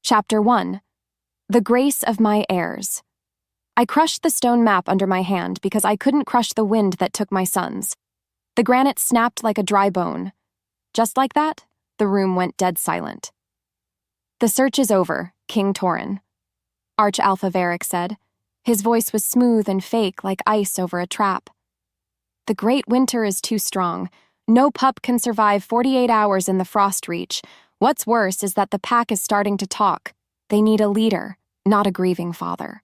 Chapter 1. The Grace of My Heirs. I crushed the stone map under my hand because I couldn't crush the wind that took my sons. The granite snapped like a dry bone. Just like that, the room went dead silent. "The search is over, King Torin," Arch-Alpha Varric said. His voice was smooth and fake like ice over a trap. "The great winter is too strong. No pup can survive 48 hours in the frost reach. What's worse is that the pack is starting to talk. They need a leader, not a grieving father."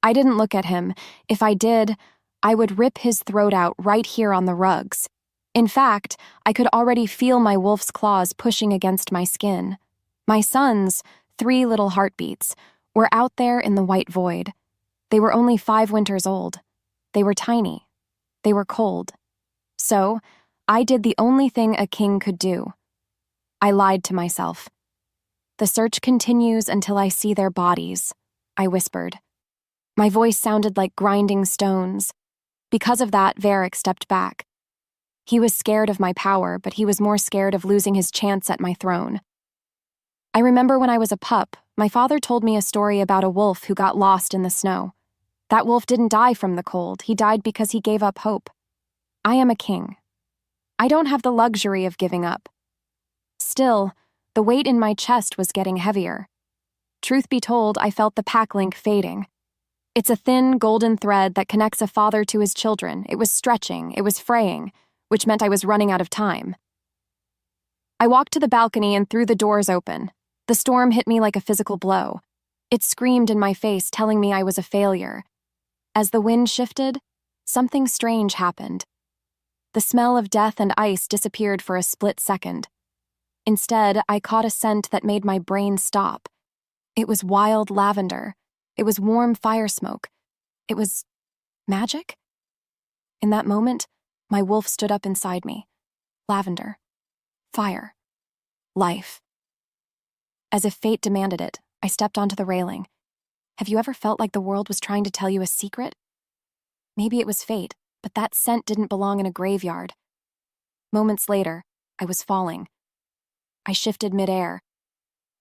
I didn't look at him. If I did, I would rip his throat out right here on the rugs. In fact, I could already feel my wolf's claws pushing against my skin. My sons, 3 little heartbeats, were out there in the white void. They were only 5 winters old. They were tiny. They were cold. So, I did the only thing a king could do. I lied to myself. "The search continues until I see their bodies," I whispered. My voice sounded like grinding stones. Because of that, Varric stepped back. He was scared of my power, but he was more scared of losing his chance at my throne. I remember when I was a pup, my father told me a story about a wolf who got lost in the snow. That wolf didn't die from the cold. He died because he gave up hope. I am a king. I don't have the luxury of giving up. Still, the weight in my chest was getting heavier. Truth be told, I felt the pack link fading. It's a thin, golden thread that connects a father to his children. It was stretching, it was fraying, which meant I was running out of time. I walked to the balcony and threw the doors open. The storm hit me like a physical blow. It screamed in my face, telling me I was a failure. As the wind shifted, something strange happened. The smell of death and ice disappeared for a split second. Instead, I caught a scent that made my brain stop. It was wild lavender. It was warm fire smoke. It was magic? In that moment, my wolf stood up inside me. Lavender. Fire. Life. As if fate demanded it, I stepped onto the railing. Have you ever felt like the world was trying to tell you a secret? Maybe it was fate, but that scent didn't belong in a graveyard. Moments later, I was falling. I shifted midair.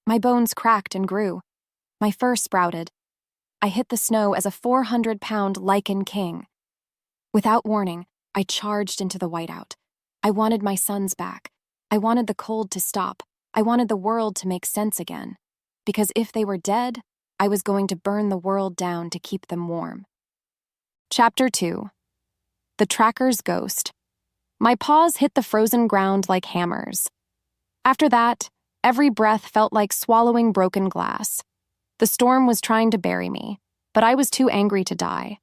My bones cracked and grew. My fur sprouted. I hit the snow as a 400-pound lichen king. Without warning, I charged into the whiteout. I wanted my sons back. I wanted the cold to stop. I wanted the world to make sense again. Because if they were dead, I was going to burn the world down to keep them warm. Chapter 2. The Tracker's Ghost. My paws hit the frozen ground like hammers. After that, every breath felt like swallowing broken glass. The storm was trying to bury me, but I was too angry to die.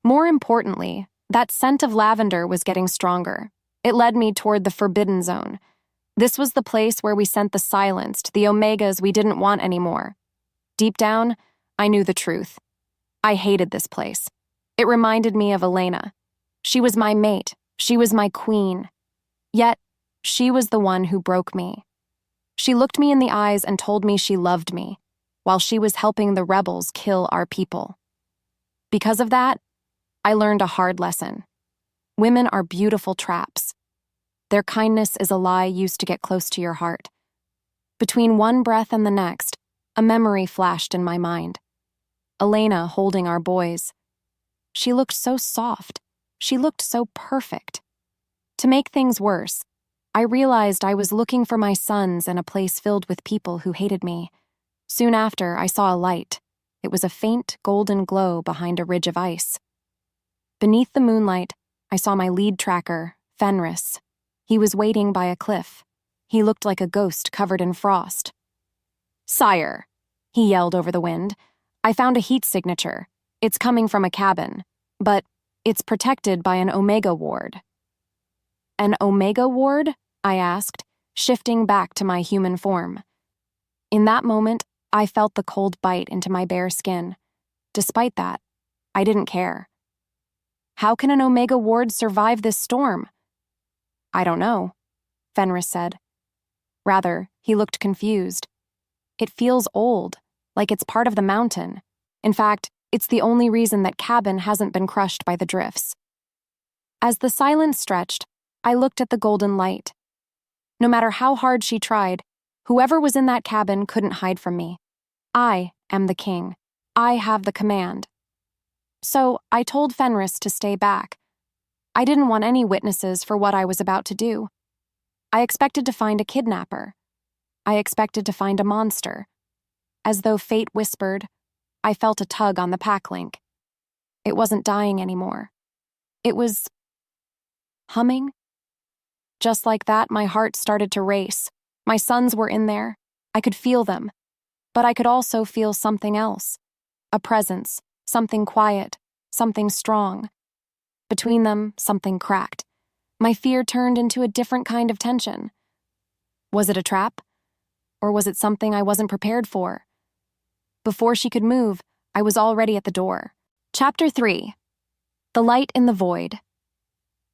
More importantly, that scent of lavender was getting stronger. It led me toward the forbidden zone. This was the place where we sent the silenced, the omegas we didn't want anymore. Deep down, I knew the truth. I hated this place. It reminded me of Elena. She was my mate. She was my queen. Yet, she was the one who broke me. She looked me in the eyes and told me she loved me, while she was helping the rebels kill our people. Because of that, I learned a hard lesson. Women are beautiful traps. Their kindness is a lie used to get close to your heart. Between one breath and the next, a memory flashed in my mind. Elena holding our boys. She looked so soft. She looked so perfect. To make things worse, I realized I was looking for my sons in a place filled with people who hated me. Soon after, I saw a light. It was a faint, golden glow behind a ridge of ice. Beneath the moonlight, I saw my lead tracker, Fenris. He was waiting by a cliff. He looked like a ghost covered in frost. "Sire," he yelled over the wind, "I found a heat signature. It's coming from a cabin, but it's protected by an Omega ward." "An Omega ward?" I asked, shifting back to my human form. In that moment, I felt the cold bite into my bare skin. Despite that, I didn't care. "How can an Omega ward survive this storm?" "I don't know," Fenris said. Rather, he looked confused. "It feels old, like it's part of the mountain. In fact, it's the only reason that cabin hasn't been crushed by the drifts." As the silence stretched, I looked at the golden light. No matter how hard she tried, Whoever was in that cabin couldn't hide from me. I am the king. I have the command. So I told Fenris to stay back. I didn't want any witnesses for what I was about to do. I expected to find a kidnapper. I expected to find a monster. As though fate whispered, I felt a tug on the pack link. It wasn't dying anymore. It was humming. Just like that, my heart started to race. My sons were in there. I could feel them. But I could also feel something else. A presence, something quiet, something strong. Between them, something cracked. My fear turned into a different kind of tension. Was it a trap? Or was it something I wasn't prepared for? Before she could move, I was already at the door. Chapter 3. The Light in the Void.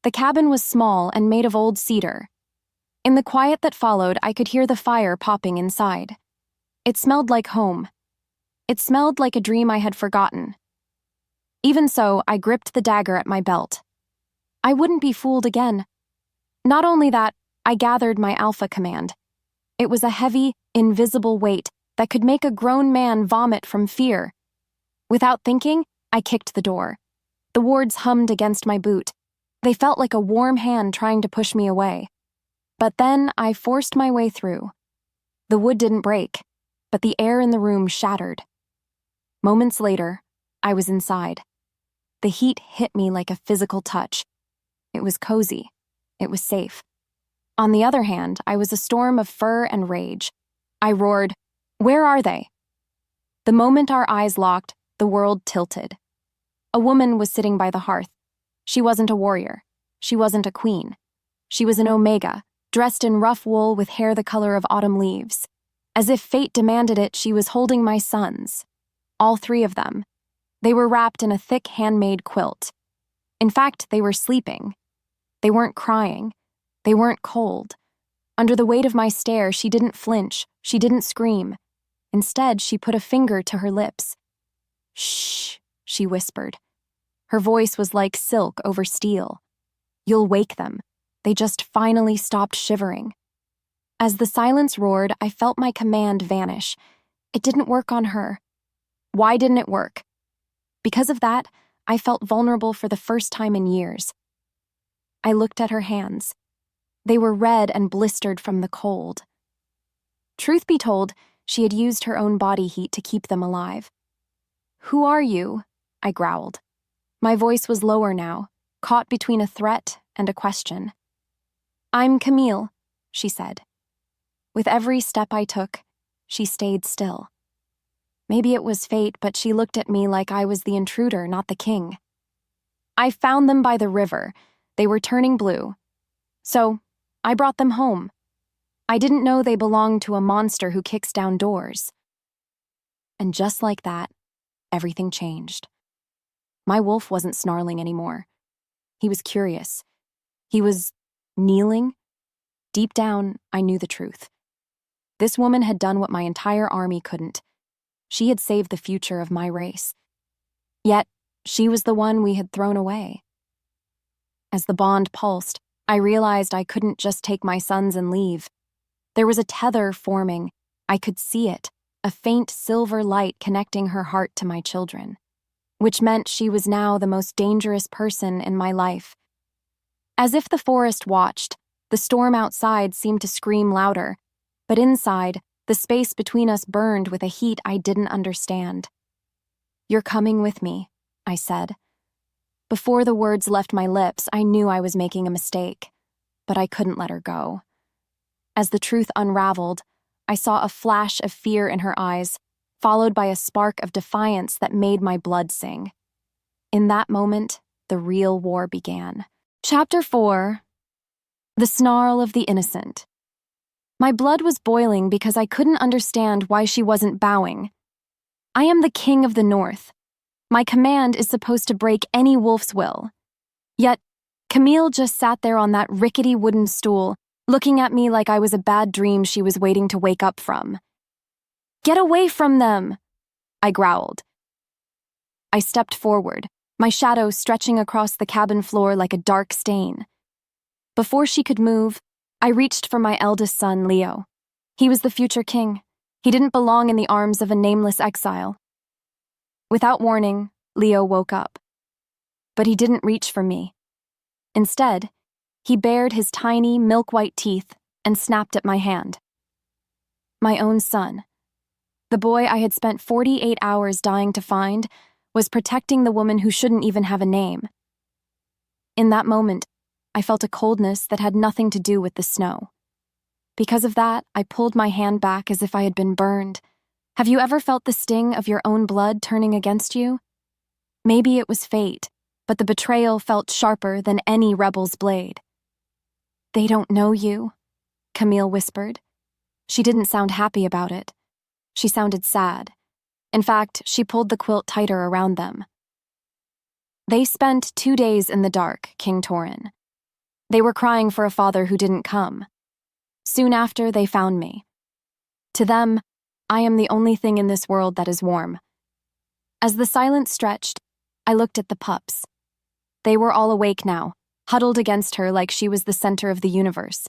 The cabin was small and made of old cedar. In the quiet that followed, I could hear the fire popping inside. It smelled like home. It smelled like a dream I had forgotten. Even so, I gripped the dagger at my belt. I wouldn't be fooled again. Not only that, I gathered my alpha command. It was a heavy, invisible weight that could make a grown man vomit from fear. Without thinking, I kicked the door. The wards hummed against my boot. They felt like a warm hand trying to push me away. But then I forced my way through. The wood didn't break, but the air in the room shattered. Moments later, I was inside. The heat hit me like a physical touch. It was cozy. It was safe. On the other hand, I was a storm of fur and rage. I roared, "Where are they?" The moment our eyes locked, the world tilted. A woman was sitting by the hearth. She wasn't a warrior. She wasn't a queen. She was an omega, dressed in rough wool with hair the color of autumn leaves. As if fate demanded it, she was holding my sons. All three of them. They were wrapped in a thick handmade quilt. In fact, they were sleeping. They weren't crying. They weren't cold. Under the weight of my stare, she didn't flinch. She didn't scream. Instead, she put a finger to her lips. "Shh," she whispered. Her voice was like silk over steel. "You'll wake them." They just finally stopped shivering. As the silence roared, I felt my command vanish. It didn't work on her. Why didn't it work? Because of that, I felt vulnerable for the first time in years. I looked at her hands. They were red and blistered from the cold. Truth be told, she had used her own body heat to keep them alive. "Who are you?" I growled. My voice was lower now, caught between a threat and a question. "I'm Camille," she said. With every step I took, she stayed still. Maybe it was fate, but she looked at me like I was the intruder, not the king. "I found them by the river. They were turning blue. So, I brought them home. I didn't know they belonged to a monster who kicks down doors." And just like that, everything changed. My wolf wasn't snarling anymore. He was curious. He was kneeling. Deep down, I knew the truth. This woman had done what my entire army couldn't. She had saved the future of my race. Yet, she was the one we had thrown away. As the bond pulsed, I realized I couldn't just take my sons and leave. There was a tether forming. I could see it, a faint silver light connecting her heart to my children, which meant she was now the most dangerous person in my life. As if the forest watched, the storm outside seemed to scream louder, but inside, the space between us burned with a heat I didn't understand. "You're coming with me," I said. Before the words left my lips, I knew I was making a mistake, but I couldn't let her go. As the truth unraveled, I saw a flash of fear in her eyes, followed by a spark of defiance that made my blood sing. In that moment, the real war began. Chapter 4. The Snarl of the Innocent. My blood was boiling because I couldn't understand why she wasn't bowing. I am the king of the North. My command is supposed to break any wolf's will. Yet, Camille just sat there on that rickety wooden stool, looking at me like I was a bad dream she was waiting to wake up from. "Get away from them!" I growled. I stepped forward, my shadow stretching across the cabin floor like a dark stain. Before she could move, I reached for my eldest son, Leo. He was the future king. He didn't belong in the arms of a nameless exile. Without warning, Leo woke up. But he didn't reach for me. Instead, he bared his tiny, milk-white teeth and snapped at my hand. My own son. The boy I had spent 48 hours dying to find was protecting the woman who shouldn't even have a name. In that moment, I felt a coldness that had nothing to do with the snow. Because of that, I pulled my hand back as if I had been burned. Have you ever felt the sting of your own blood turning against you? Maybe it was fate, but the betrayal felt sharper than any rebel's blade. "They don't know you," Camille whispered. She didn't sound happy about it. She sounded sad. In fact, she pulled the quilt tighter around them. "They spent 2 days in the dark, King Torin. They were crying for a father who didn't come. Soon after, they found me. To them, I am the only thing in this world that is warm." As the silence stretched, I looked at the pups. They were all awake now, huddled against her like she was the center of the universe,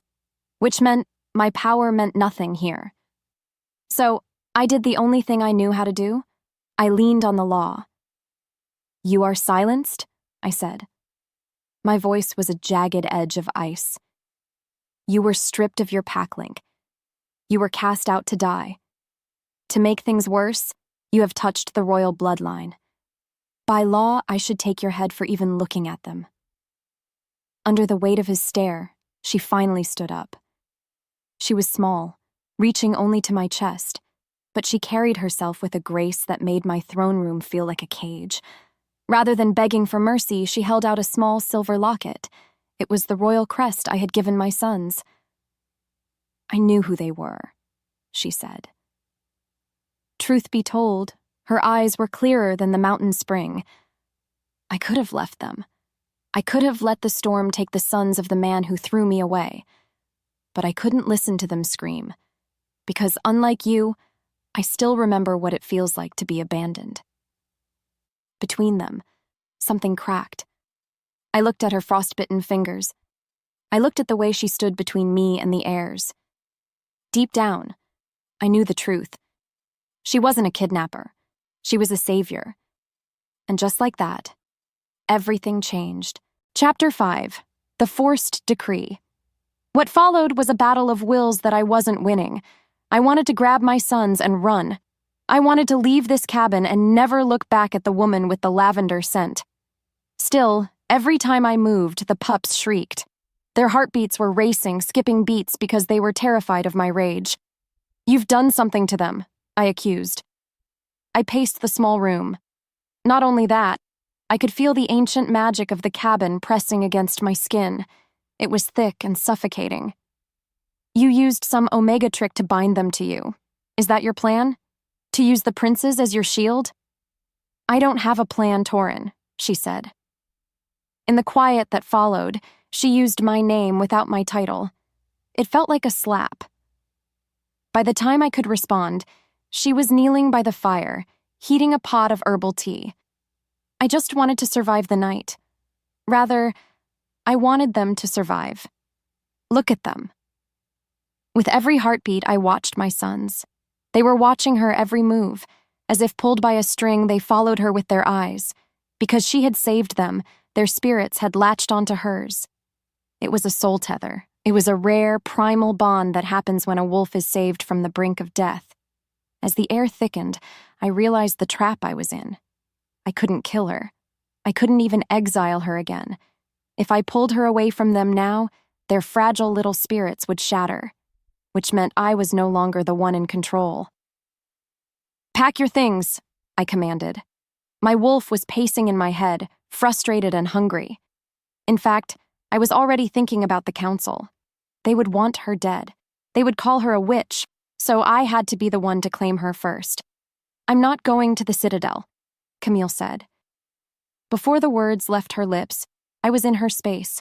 which meant my power meant nothing here. So, I did the only thing I knew how to do. I leaned on the law. "You are silenced," I said. My voice was a jagged edge of ice. "You were stripped of your pack link. You were cast out to die. To make things worse, you have touched the royal bloodline. By law, I should take your head for even looking at them." Under the weight of his stare, she finally stood up. She was small, reaching only to my chest, but she carried herself with a grace that made my throne room feel like a cage. Rather than begging for mercy, she held out a small silver locket. It was the royal crest I had given my sons. "I knew who they were," she said. Truth be told, her eyes were clearer than the mountain spring. I could have left them. I could have let the storm take the sons of the man who threw me away. But I couldn't listen to them scream, because unlike you, I still remember what it feels like to be abandoned. Between them, something cracked. I looked at her frostbitten fingers. I looked at the way she stood between me and the heirs. Deep down, I knew the truth. She wasn't a kidnapper. She was a savior. And just like that, everything changed. Chapter 5. The Forced Decree. What followed was a battle of wills that I wasn't winning. I wanted to grab my sons and run. I wanted to leave this cabin and never look back at the woman with the lavender scent. Still, every time I moved, the pups shrieked. Their heartbeats were racing, skipping beats because they were terrified of my rage. "You've done something to them," I accused. I paced the small room. Not only that, I could feel the ancient magic of the cabin pressing against my skin. It was thick and suffocating. "You used some Omega trick to bind them to you. Is that your plan? To use the princes as your shield?" "I don't have a plan, Torin," she said. In the quiet that followed, she used my name without my title. It felt like a slap. By the time I could respond, she was kneeling by the fire, heating a pot of herbal tea. I just wanted to survive the night. Rather, I wanted them to survive. Look at them. With every heartbeat, I watched my sons. They were watching her every move. As if pulled by a string, they followed her with their eyes. Because she had saved them, their spirits had latched onto hers. It was a soul tether. It was a rare, primal bond that happens when a wolf is saved from the brink of death. As the air thickened, I realized the trap I was in. I couldn't kill her. I couldn't even exile her again. If I pulled her away from them now, their fragile little spirits would shatter, which meant I was no longer the one in control. "Pack your things," I commanded. My wolf was pacing in my head, frustrated and hungry. In fact, I was already thinking about the council. They would want her dead. They would call her a witch, so I had to be the one to claim her first. "I'm not going to the Citadel," Camille said. Before the words left her lips, I was in her space.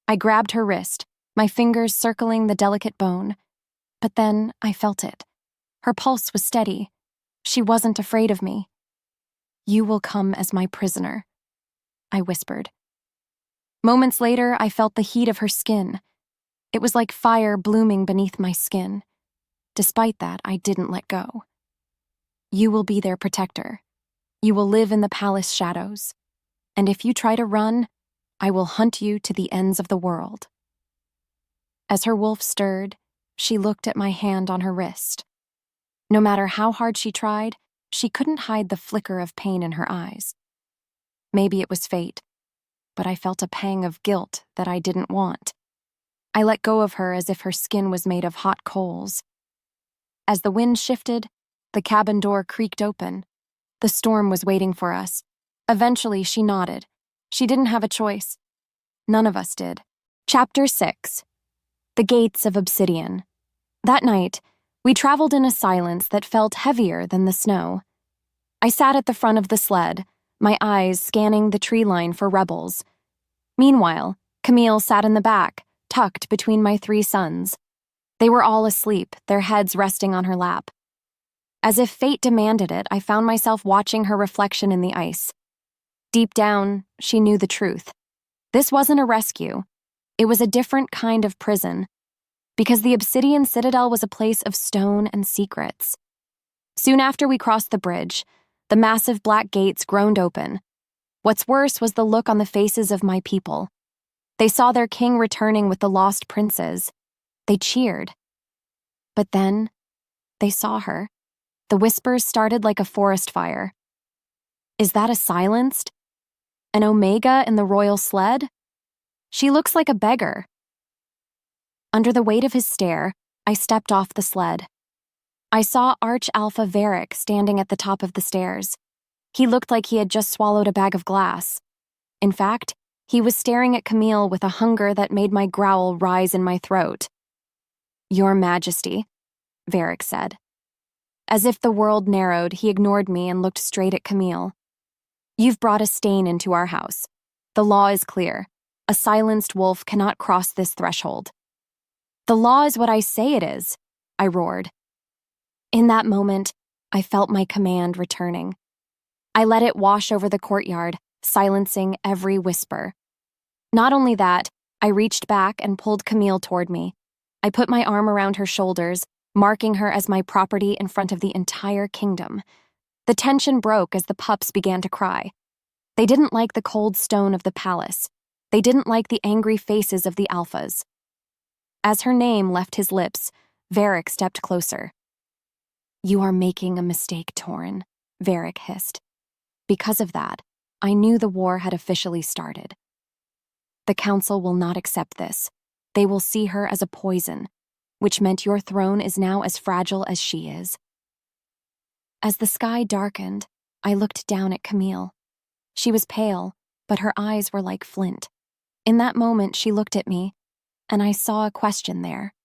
I grabbed her wrist, my fingers circling the delicate bone. But then I felt it. Her pulse was steady. She wasn't afraid of me. "You will come as my prisoner," I whispered. Moments later, I felt the heat of her skin. It was like fire blooming beneath my skin. Despite that, I didn't let go. You will be their protector. You will live in the palace shadows. And if you try to run, I will hunt you to the ends of the world. As her wolf stirred, she looked at my hand on her wrist. No matter how hard she tried, she couldn't hide the flicker of pain in her eyes. Maybe it was fate, but I felt a pang of guilt that I didn't want. I let go of her as if her skin was made of hot coals. As the wind shifted, the cabin door creaked open. The storm was waiting for us. Eventually, she nodded. She didn't have a choice. None of us did. Chapter 6. The Gates of Obsidian. That night, we traveled in a silence that felt heavier than the snow. I sat at the front of the sled, my eyes scanning the tree line for rebels. Meanwhile, Camille sat in the back, tucked between my 3 sons. They were all asleep, their heads resting on her lap. As if fate demanded it, I found myself watching her reflection in the ice. Deep down, she knew the truth. This wasn't a rescue. It was a different kind of prison, because the Obsidian Citadel was a place of stone and secrets. Soon after we crossed the bridge, the massive black gates groaned open. What's worse was the look on the faces of my people. They saw their king returning with the lost princes. They cheered. But then, they saw her. The whispers started like a forest fire. Is that a silenced? An Omega in the royal sled? She looks like a beggar. Under the weight of his stare, I stepped off the sled. I saw Arch-Alpha Varric standing at the top of the stairs. He looked like he had just swallowed a bag of glass. In fact, he was staring at Camille with a hunger that made my growl rise in my throat. "Your Majesty," Varric said. As if the world narrowed, he ignored me and looked straight at Camille. "You've brought a stain into our house. The law is clear. A silenced wolf cannot cross this threshold." "The law is what I say it is," I roared. In that moment, I felt my command returning. I let it wash over the courtyard, silencing every whisper. Not only that, I reached back and pulled Camille toward me. I put my arm around her shoulders, marking her as my property in front of the entire kingdom. The tension broke as the pups began to cry. They didn't like the cold stone of the palace. They didn't like the angry faces of the alphas. As her name left his lips, Varric stepped closer. "You are making a mistake, Torin," Varric hissed. Because of that, I knew the war had officially started. The council will not accept this. They will see her as a poison, which meant your throne is now as fragile as she is. As the sky darkened, I looked down at Camille. She was pale, but her eyes were like flint. In that moment, she looked at me, and I saw a question there.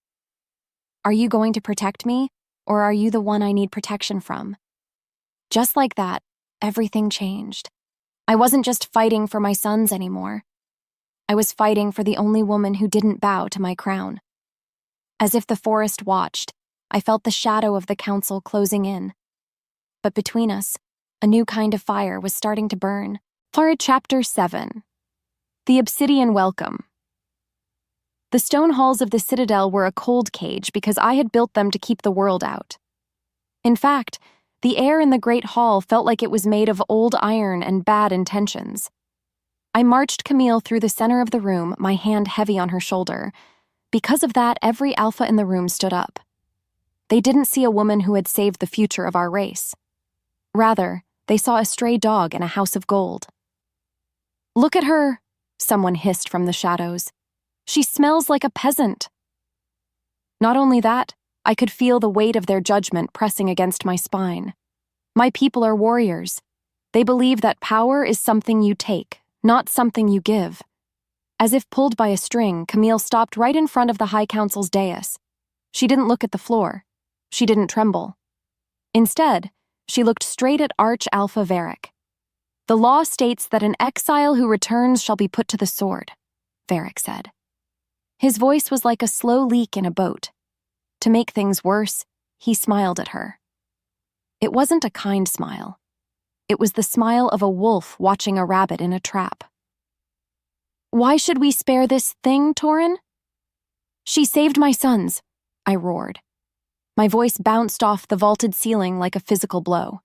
"Are you going to protect me, or are you the one I need protection from?" Just like that, everything changed. I wasn't just fighting for my sons anymore. I was fighting for the only woman who didn't bow to my crown. As if the forest watched, I felt the shadow of the council closing in. But between us, a new kind of fire was starting to burn. Chapter 7. The Obsidian Welcome. The stone halls of the Citadel were a cold cage because I had built them to keep the world out. In fact, the air in the Great Hall felt like it was made of old iron and bad intentions. I marched Camille through the center of the room, my hand heavy on her shoulder. Because of that, every alpha in the room stood up. They didn't see a woman who had saved the future of our race. Rather, they saw a stray dog in a house of gold. "Look at her," someone hissed from the shadows. "She smells like a peasant." Not only that, I could feel the weight of their judgment pressing against my spine. My people are warriors. They believe that power is something you take, not something you give. As if pulled by a string, Camille stopped right in front of the High Council's dais. She didn't look at the floor. She didn't tremble. Instead, she looked straight at Arch-Alpha Varric. "The law states that an exile who returns shall be put to the sword," Varric said. His voice was like a slow leak in a boat. To make things worse, he smiled at her. It wasn't a kind smile. It was the smile of a wolf watching a rabbit in a trap. "Why should we spare this thing, Torin?" "She saved my sons," I roared. My voice bounced off the vaulted ceiling like a physical blow.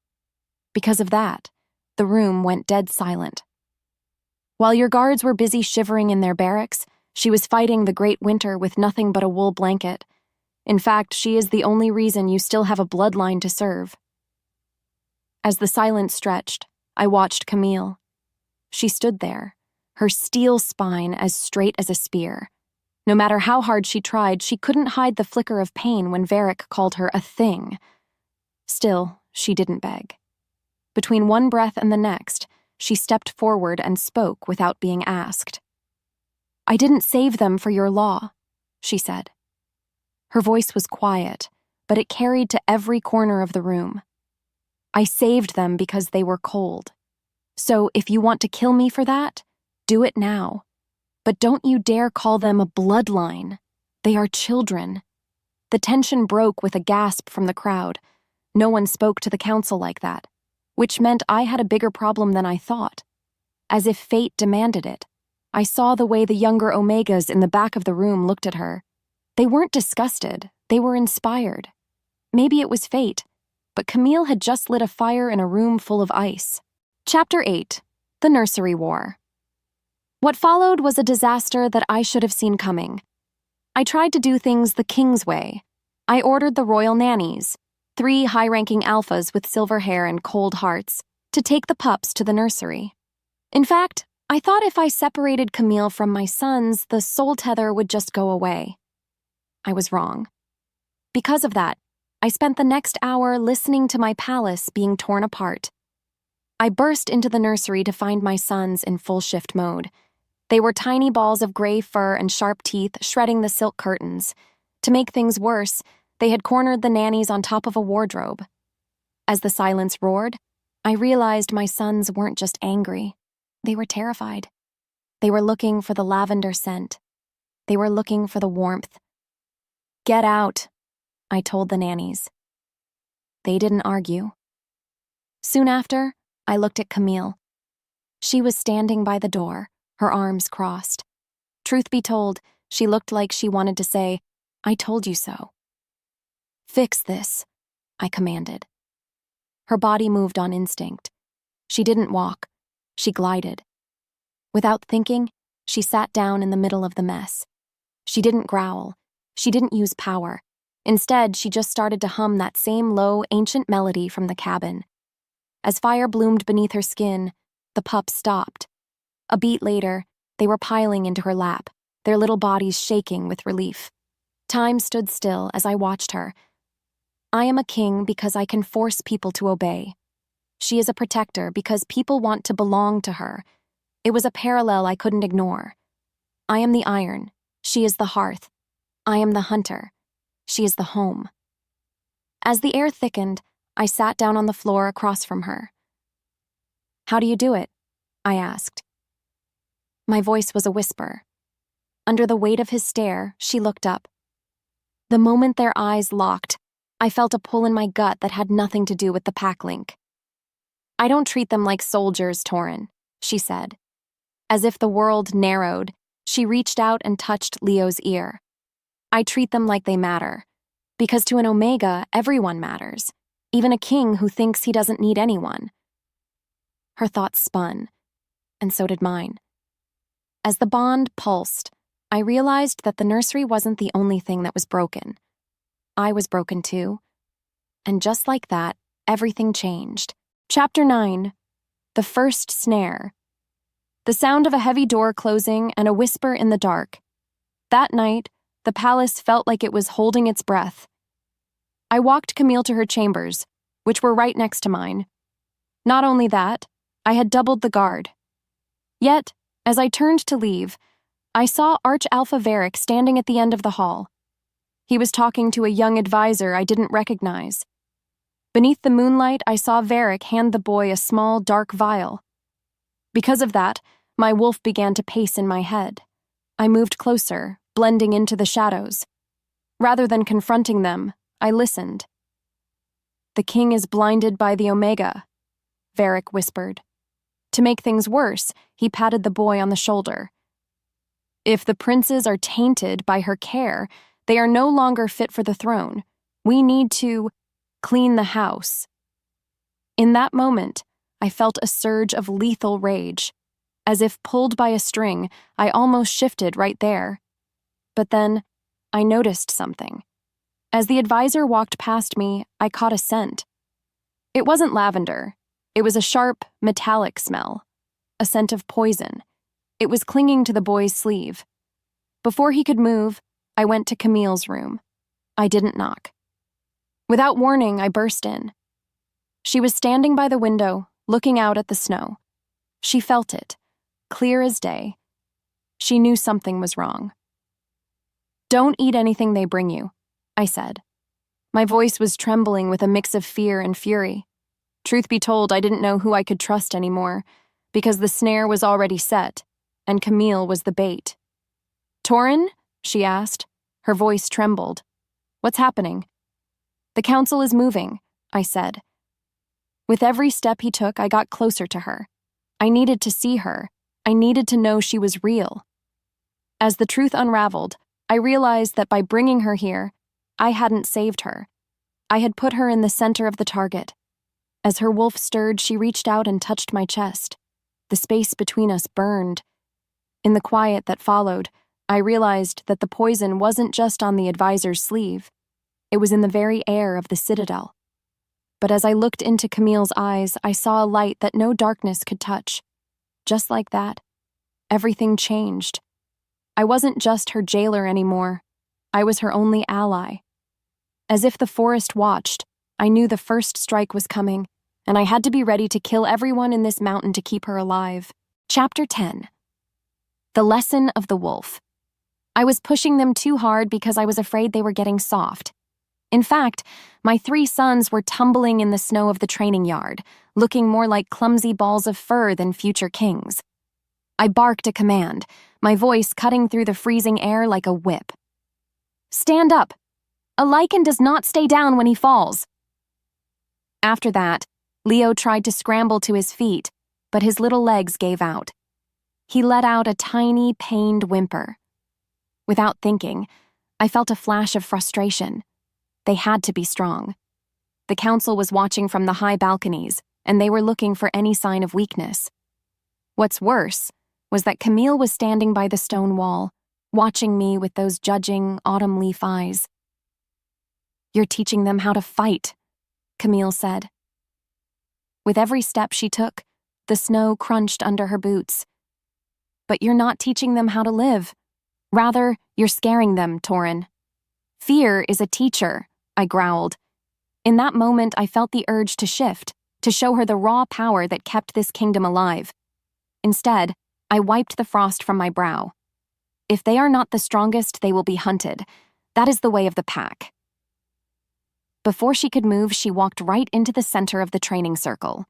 Because of that, the room went dead silent. While your guards were busy shivering in their barracks, she was fighting the great winter with nothing but a wool blanket. In fact, she is the only reason you still have a bloodline to serve. As the silence stretched, I watched Camille. She stood there, her steel spine as straight as a spear. No matter how hard she tried, she couldn't hide the flicker of pain when Varric called her a thing. Still, she didn't beg. Between one breath and the next, she stepped forward and spoke without being asked. "I didn't save them for your law," she said. Her voice was quiet, but it carried to every corner of the room. "I saved them because they were cold. So if you want to kill me for that, do it now. But don't you dare call them a bloodline. They are children." The tension broke with a gasp from the crowd. No one spoke to the council like that, which meant I had a bigger problem than I thought. As if fate demanded it, I saw the way the younger Omegas in the back of the room looked at her. They weren't disgusted, they were inspired. Maybe it was fate, but Camille had just lit a fire in a room full of ice. Chapter 8. The Nursery War. What followed was a disaster that I should have seen coming. I tried to do things the king's way. I ordered the royal nannies, 3 high-ranking alphas with silver hair and cold hearts, to take the pups to the nursery. In fact, I thought if I separated Camille from my sons, the soul tether would just go away. I was wrong. Because of that, I spent the next hour listening to my palace being torn apart. I burst into the nursery to find my sons in full shift mode. They were tiny balls of gray fur and sharp teeth shredding the silk curtains. To make things worse, they had cornered the nannies on top of a wardrobe. As the silence roared, I realized my sons weren't just angry. They were terrified. They were looking for the lavender scent. They were looking for the warmth. "Get out," I told the nannies. They didn't argue. Soon after, I looked at Camille. She was standing by the door, her arms crossed. Truth be told, she looked like she wanted to say, "I told you so." "Fix this," I commanded. Her body moved on instinct. She didn't walk. She glided. Without thinking, she sat down in the middle of the mess. She didn't growl. She didn't use power. Instead, she just started to hum that same low, ancient melody from the cabin. As fire bloomed beneath her skin, the pups stopped. A beat later, they were piling into her lap, their little bodies shaking with relief. Time stood still as I watched her. I am a king because I can force people to obey. She is a protector because people want to belong to her. It was a parallel I couldn't ignore. I am the iron. She is the hearth. I am the hunter. She is the home. As the air thickened, I sat down on the floor across from her. "How do you do it?" I asked. My voice was a whisper. Under the weight of his stare, she looked up. The moment their eyes locked, I felt a pull in my gut that had nothing to do with the pack link. "I don't treat them like soldiers, Torin," she said. As if the world narrowed, she reached out and touched Leo's ear. "I treat them like they matter. Because to an Omega, everyone matters. Even a king who thinks he doesn't need anyone." Her thoughts spun, and so did mine. As the bond pulsed, I realized that the nursery wasn't the only thing that was broken. I was broken too. And just like that, everything changed. Chapter 9. The First Snare. The sound of a heavy door closing and a whisper in the dark. That night, the palace felt like it was holding its breath. I walked Camille to her chambers, which were right next to mine. Not only that, I had doubled the guard. Yet, as I turned to leave, I saw Arch-Alpha Varric standing at the end of the hall. He was talking to a young advisor I didn't recognize. Beneath the moonlight, I saw Varric hand the boy a small, dark vial. Because of that, my wolf began to pace in my head. I moved closer, blending into the shadows. Rather than confronting them, I listened. "The king is blinded by the Omega," Varric whispered. To make things worse, he patted the boy on the shoulder. "If the princes are tainted by her care, they are no longer fit for the throne. We need to clean the house." In that moment, I felt a surge of lethal rage. As if pulled by a string, I almost shifted right there. But then, I noticed something. As the advisor walked past me, I caught a scent. It wasn't lavender. It was a sharp, metallic smell. A scent of poison. It was clinging to the boy's sleeve. Before he could move, I went to Camille's room. I didn't knock. Without warning, I burst in. She was standing by the window, looking out at the snow. She felt it, clear as day. She knew something was wrong. "Don't eat anything they bring you," I said. My voice was trembling with a mix of fear and fury. Truth be told, I didn't know who I could trust anymore, because the snare was already set, and Camille was the bait. "Torin?" she asked. Her voice trembled. "What's happening?" "The council is moving," I said. With every step he took, I got closer to her. I needed to see her. I needed to know she was real. As the truth unraveled, I realized that by bringing her here, I hadn't saved her. I had put her in the center of the target. As her wolf stirred, she reached out and touched my chest. The space between us burned. In the quiet that followed, I realized that the poison wasn't just on the advisor's sleeve. It was in the very air of the Citadel. But as I looked into Camille's eyes, I saw a light that no darkness could touch. Just like that, everything changed. I wasn't just her jailer anymore. I was her only ally. As if the forest watched, I knew the first strike was coming, and I had to be ready to kill everyone in this mountain to keep her alive. Chapter 10. The Lesson of the Wolf. I was pushing them too hard because I was afraid they were getting soft. In fact, my 3 sons were tumbling in the snow of the training yard, looking more like clumsy balls of fur than future kings. I barked a command, my voice cutting through the freezing air like a whip. "Stand up! A lichen does not stay down when he falls." After that, Leo tried to scramble to his feet, but his little legs gave out. He let out a tiny, pained whimper. Without thinking, I felt a flash of frustration. They had to be strong. The council was watching from the high balconies, and they were looking for any sign of weakness. What's worse was that Camille was standing by the stone wall, watching me with those judging, autumn leaf eyes. "You're teaching them how to fight," Camille said. With every step she took, the snow crunched under her boots. "But you're not teaching them how to live. Rather, you're scaring them, Torin." "Fear is a teacher," I growled. In that moment, I felt the urge to shift, to show her the raw power that kept this kingdom alive. Instead, I wiped the frost from my brow. If they are not the strongest, they will be hunted. That is the way of the pack. Before she could move, she walked right into the center of the training circle.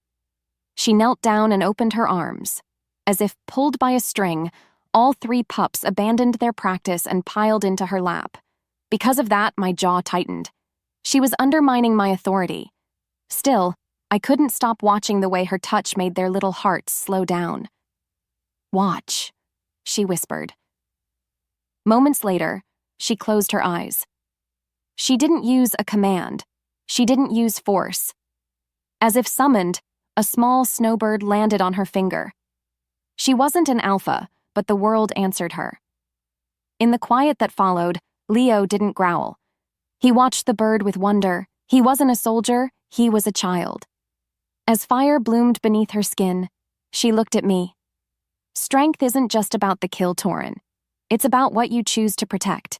She knelt down and opened her arms. As if pulled by a string, all 3 pups abandoned their practice and piled into her lap. Because of that, my jaw tightened. She was undermining my authority. Still, I couldn't stop watching the way her touch made their little hearts slow down. "Watch," she whispered. Moments later, she closed her eyes. She didn't use a command. She didn't use force. As if summoned, a small snowbird landed on her finger. She wasn't an alpha, but the world answered her. In the quiet that followed, Leo didn't growl. He watched the bird with wonder. He wasn't a soldier, he was a child. As fire bloomed beneath her skin, she looked at me. Strength isn't just about the kill, Torin. It's about what you choose to protect.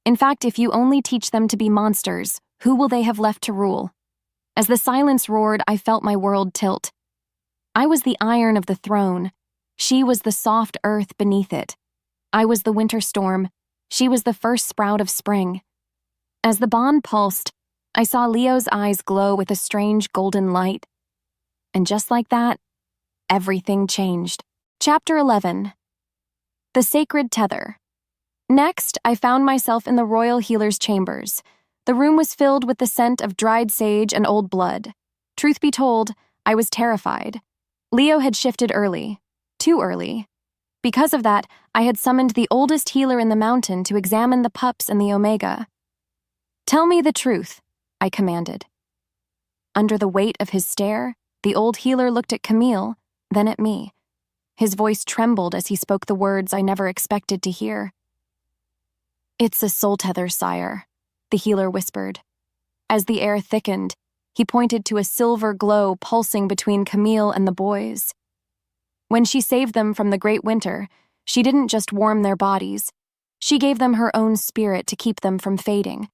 In fact, if you only teach them to be monsters, who will they have left to rule? As the silence roared, I felt my world tilt. I was the iron of the throne. She was the soft earth beneath it. I was the winter storm. She was the first sprout of spring. As the bond pulsed, I saw Leo's eyes glow with a strange golden light. And just like that, everything changed. Chapter 11. The Sacred Tether. Next, I found myself in the royal healer's chambers. The room was filled with the scent of dried sage and old blood. Truth be told, I was terrified. Leo had shifted early. Too early. Because of that, I had summoned the oldest healer in the mountain to examine the pups and the Omega. "Tell me the truth," I commanded. Under the weight of his stare, the old healer looked at Camille, then at me. His voice trembled as he spoke the words I never expected to hear. "It's a soul tether, sire," the healer whispered. As the air thickened, he pointed to a silver glow pulsing between Camille and the boys. When she saved them from the great winter, she didn't just warm their bodies, she gave them her own spirit to keep them from fading,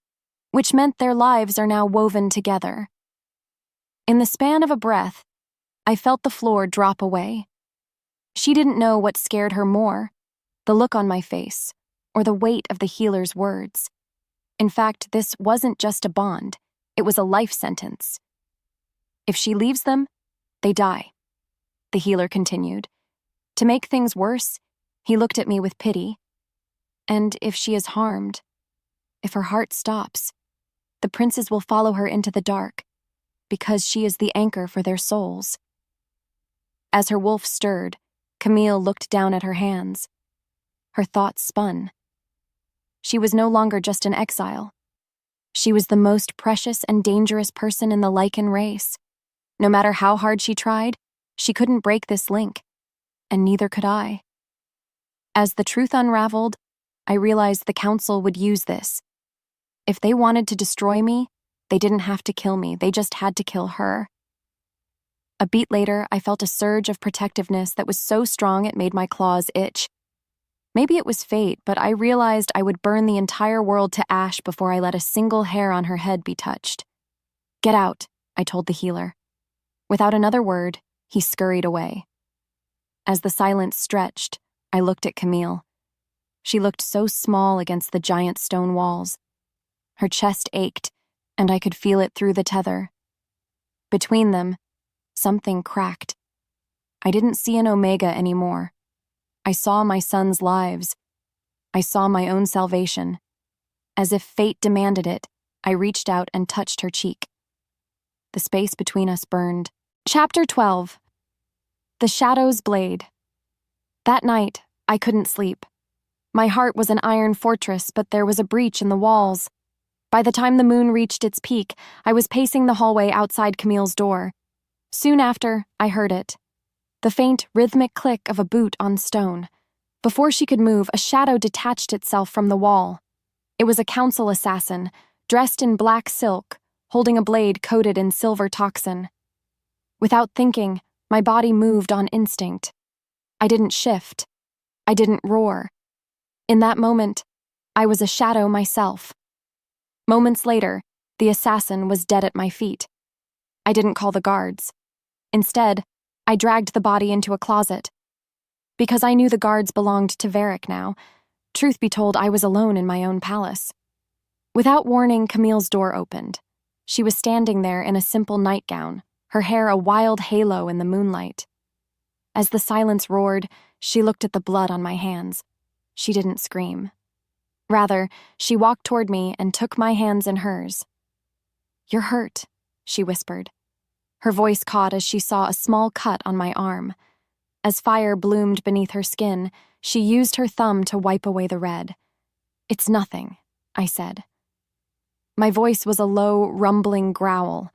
which meant their lives are now woven together. In the span of a breath, I felt the floor drop away. She didn't know what scared her more, the look on my face, or the weight of the healer's words. In fact, this wasn't just a bond, it was a life sentence. If she leaves them, they die, the healer continued. To make things worse, he looked at me with pity. And if she is harmed, if her heart stops, the princes will follow her into the dark, because she is the anchor for their souls. As her wolf stirred, Camille looked down at her hands. Her thoughts spun. She was no longer just an exile. She was the most precious and dangerous person in the lichen race. No matter how hard she tried, she couldn't break this link, and neither could I. As the truth unraveled, I realized the council would use this. If they wanted to destroy me, they didn't have to kill me, they just had to kill her. A beat later, I felt a surge of protectiveness that was so strong it made my claws itch. Maybe it was fate, but I realized I would burn the entire world to ash before I let a single hair on her head be touched. "Get out," I told the healer. Without another word, he scurried away. As the silence stretched, I looked at Camille. She looked so small against the giant stone walls. Her chest ached, and I could feel it through the tether. Between them, something cracked. I didn't see an omega anymore. I saw my sons' lives. I saw my own salvation. As if fate demanded it, I reached out and touched her cheek. The space between us burned. Chapter 12. The Shadow's Blade. That night, I couldn't sleep. My heart was an iron fortress, but there was a breach in the walls. By the time the moon reached its peak, I was pacing the hallway outside Camille's door. Soon after, I heard it. The faint, rhythmic click of a boot on stone. Before she could move, a shadow detached itself from the wall. It was a council assassin, dressed in black silk, holding a blade coated in silver toxin. Without thinking, my body moved on instinct. I didn't shift. I didn't roar. In that moment, I was a shadow myself. Moments later, the assassin was dead at my feet. I didn't call the guards. Instead, I dragged the body into a closet. Because I knew the guards belonged to Varric now, truth be told, I was alone in my own palace. Without warning, Camille's door opened. She was standing there in a simple nightgown, her hair a wild halo in the moonlight. As the silence roared, she looked at the blood on my hands. She didn't scream. Rather, she walked toward me and took my hands in hers. "You're hurt," she whispered. Her voice caught as she saw a small cut on my arm. As fire bloomed beneath her skin, she used her thumb to wipe away the red. "It's nothing," I said. My voice was a low, rumbling growl.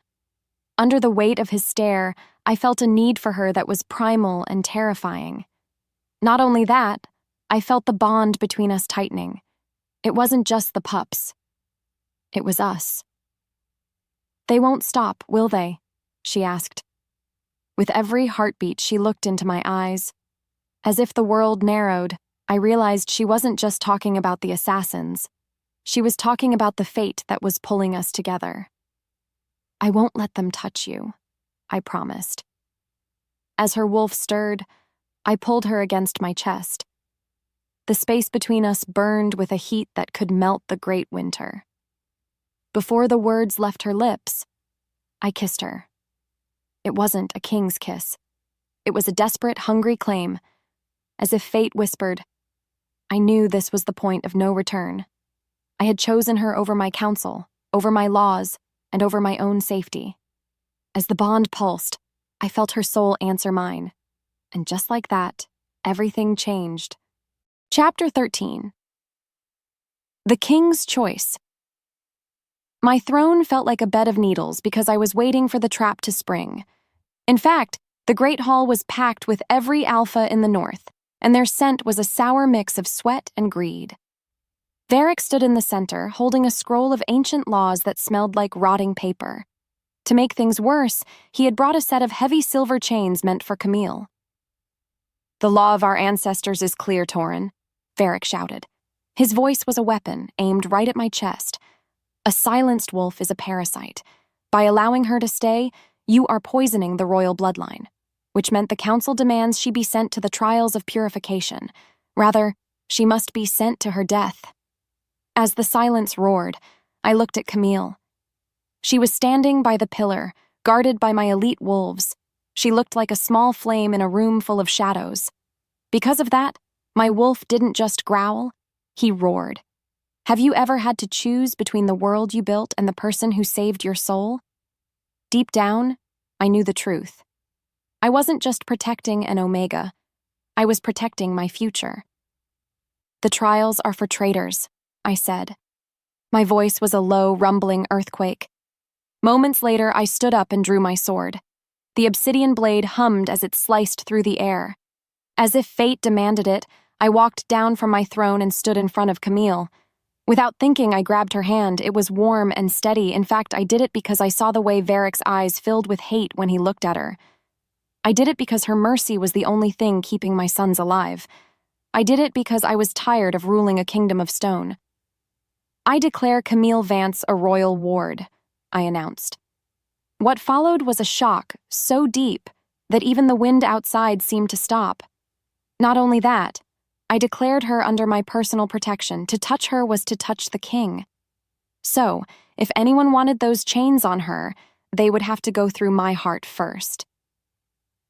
Under the weight of his stare, I felt a need for her that was primal and terrifying. Not only that, I felt the bond between us tightening. It wasn't just the pups. It was us. "They won't stop, will they?" she asked. With every heartbeat, she looked into my eyes. As if the world narrowed, I realized she wasn't just talking about the assassins. She was talking about the fate that was pulling us together. "I won't let them touch you," I promised. As her wolf stirred, I pulled her against my chest. The space between us burned with a heat that could melt the great winter. Before the words left her lips, I kissed her. It wasn't a king's kiss. It was a desperate, hungry claim. As if fate whispered, I knew this was the point of no return. I had chosen her over my counsel, over my laws, and over my own safety. As the bond pulsed, I felt her soul answer mine. And just like that, everything changed. Chapter 13. The King's Choice. My throne felt like a bed of needles because I was waiting for the trap to spring. In fact, the Great Hall was packed with every alpha in the north, and their scent was a sour mix of sweat and greed. Varric stood in the center, holding a scroll of ancient laws that smelled like rotting paper. To make things worse, he had brought a set of heavy silver chains meant for Camille. "The law of our ancestors is clear, Torin," Varric shouted. His voice was a weapon, aimed right at my chest. "A silenced wolf is a parasite. By allowing her to stay, you are poisoning the royal bloodline," which meant the council demands she be sent to the trials of purification. Rather, she must be sent to her death. As the silence roared, I looked at Camille. She was standing by the pillar, guarded by my elite wolves. She looked like a small flame in a room full of shadows. Because of that, my wolf didn't just growl, he roared. Have you ever had to choose between the world you built and the person who saved your soul? Deep down, I knew the truth. I wasn't just protecting an Omega. I was protecting my future. "The trials are for traitors," I said. My voice was a low, rumbling earthquake. Moments later, I stood up and drew my sword. The obsidian blade hummed as it sliced through the air. As if fate demanded it, I walked down from my throne and stood in front of Camille. Without thinking, I grabbed her hand. It was warm and steady. In fact, I did it because I saw the way Varric's eyes filled with hate when he looked at her. I did it because her mercy was the only thing keeping my sons alive. I did it because I was tired of ruling a kingdom of stone. "I declare Camille Vance a royal ward," I announced. What followed was a shock so deep that even the wind outside seemed to stop. Not only that, I declared her under my personal protection. To touch her was to touch the king. So, if anyone wanted those chains on her, they would have to go through my heart first.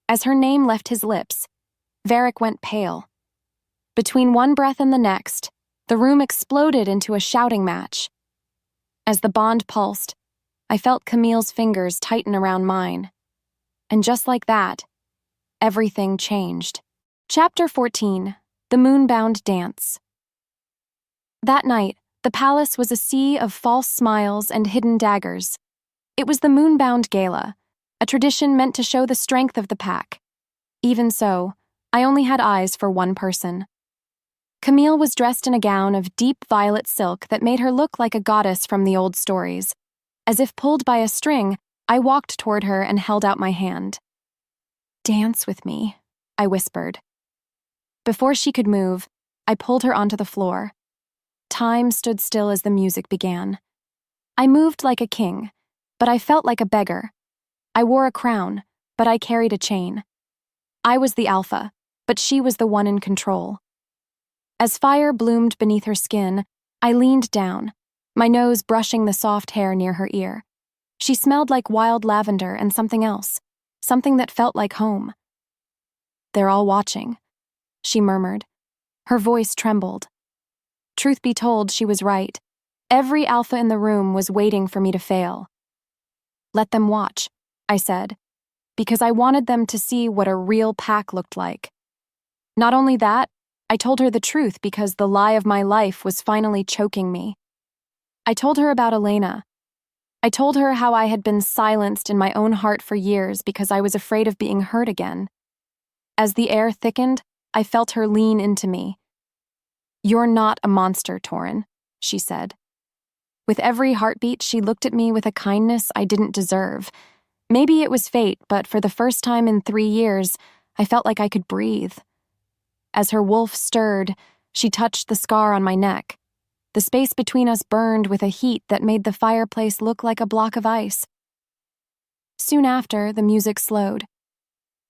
As her name left his lips, Varric went pale. Between one breath and the next, the room exploded into a shouting match. As the bond pulsed, I felt Camille's fingers tighten around mine. And just like that, everything changed. Chapter 14. The Moonbound Dance. That night, the palace was a sea of false smiles and hidden daggers. It was the Moonbound Gala, a tradition meant to show the strength of the pack. Even so, I only had eyes for one person. Camille was dressed in a gown of deep violet silk that made her look like a goddess from the old stories. As if pulled by a string, I walked toward her and held out my hand. "Dance with me," I whispered. Before she could move, I pulled her onto the floor. Time stood still as the music began. I moved like a king, but I felt like a beggar. I wore a crown, but I carried a chain. I was the alpha, but she was the one in control. As fire bloomed beneath her skin, I leaned down, my nose brushing the soft hair near her ear. She smelled like wild lavender and something else, something that felt like home. "They're all watching," she murmured. Her voice trembled. Truth be told, she was right. Every alpha in the room was waiting for me to fail. "Let them watch," I said, because I wanted them to see what a real pack looked like. Not only that, I told her the truth because the lie of my life was finally choking me. I told her about Elena. I told her how I had been silenced in my own heart for years because I was afraid of being hurt again. As the air thickened, I felt her lean into me. "You're not a monster, Torin," she said. With every heartbeat, she looked at me with a kindness I didn't deserve. Maybe it was fate, but for the first time in 3 years, I felt like I could breathe. As her wolf stirred, she touched the scar on my neck. The space between us burned with a heat that made the fireplace look like a block of ice. Soon after, the music slowed.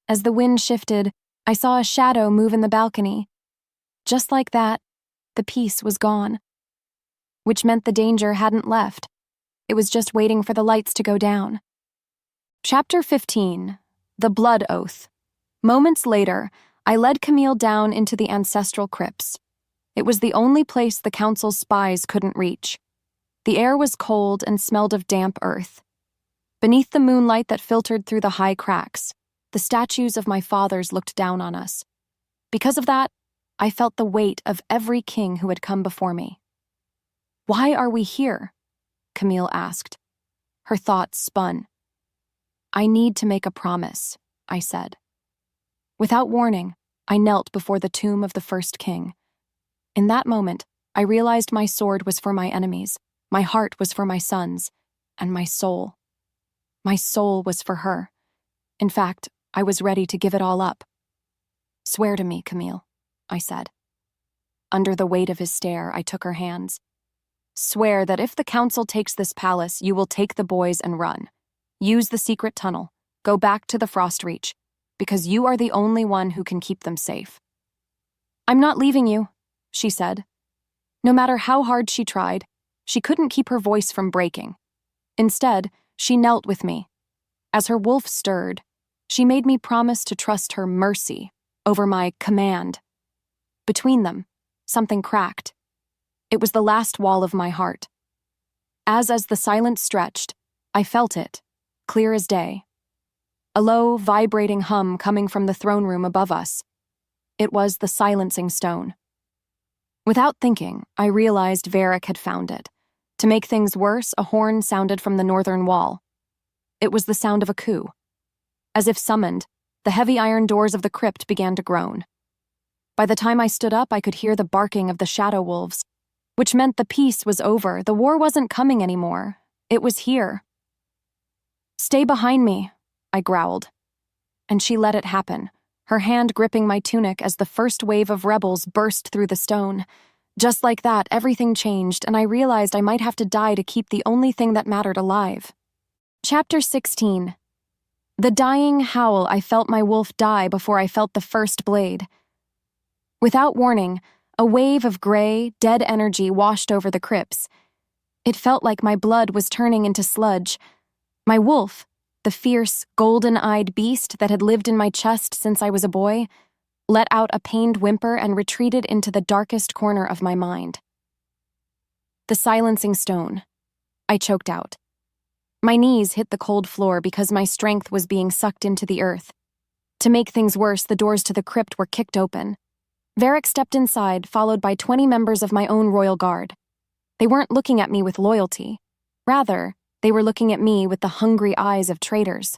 As the wind shifted, I saw a shadow move in the balcony. Just like that, the peace was gone. Which meant the danger hadn't left. It was just waiting for the lights to go down. Chapter 15. The Blood Oath. Moments later, I led Camille down into the ancestral crypts. It was the only place the council's spies couldn't reach. The air was cold and smelled of damp earth. Beneath the moonlight that filtered through the high cracks, the statues of my fathers looked down on us. Because of that, I felt the weight of every king who had come before me. "Why are we here?" Camille asked. Her thoughts spun. I need to make a promise, I said. Without warning, I knelt before the tomb of the first king. In that moment, I realized my sword was for my enemies, my heart was for my sons, and my soul was for her. In fact, I was ready to give it all up. Swear to me, Camille, I said. Under the weight of his stare, I took her hands. Swear that if the council takes this palace, you will take the boys and run. Use the secret tunnel. Go back to the Frost Reach, because you are the only one who can keep them safe. I'm not leaving you, she said. No matter how hard she tried, she couldn't keep her voice from breaking. Instead, she knelt with me. As her wolf stirred, she made me promise to trust her mercy over my command. Between them, something cracked. It was the last wall of my heart. As the silence stretched, I felt it, clear as day. A low, vibrating hum coming from the throne room above us. It was the silencing stone. Without thinking, I realized Varric had found it. To make things worse, a horn sounded from the northern wall. It was the sound of a coup. As if summoned, the heavy iron doors of the crypt began to groan. By the time I stood up, I could hear the barking of the shadow wolves, which meant the peace was over. The war wasn't coming anymore. It was here. Stay behind me, I growled. And she let it happen, her hand gripping my tunic as the first wave of rebels burst through the stone. Just like that, everything changed, and I realized I might have to die to keep the only thing that mattered alive. Chapter 16. The dying howl. I felt my wolf die before I felt the first blade. Without warning, a wave of gray, dead energy washed over the crypts. It felt like my blood was turning into sludge. My wolf, the fierce, golden-eyed beast that had lived in my chest since I was a boy, let out a pained whimper and retreated into the darkest corner of my mind. The silencing stone. I choked out. My knees hit the cold floor because my strength was being sucked into the earth. To make things worse, the doors to the crypt were kicked open. Varric stepped inside, followed by 20 members of my own royal guard. They weren't looking at me with loyalty. Rather, they were looking at me with the hungry eyes of traitors.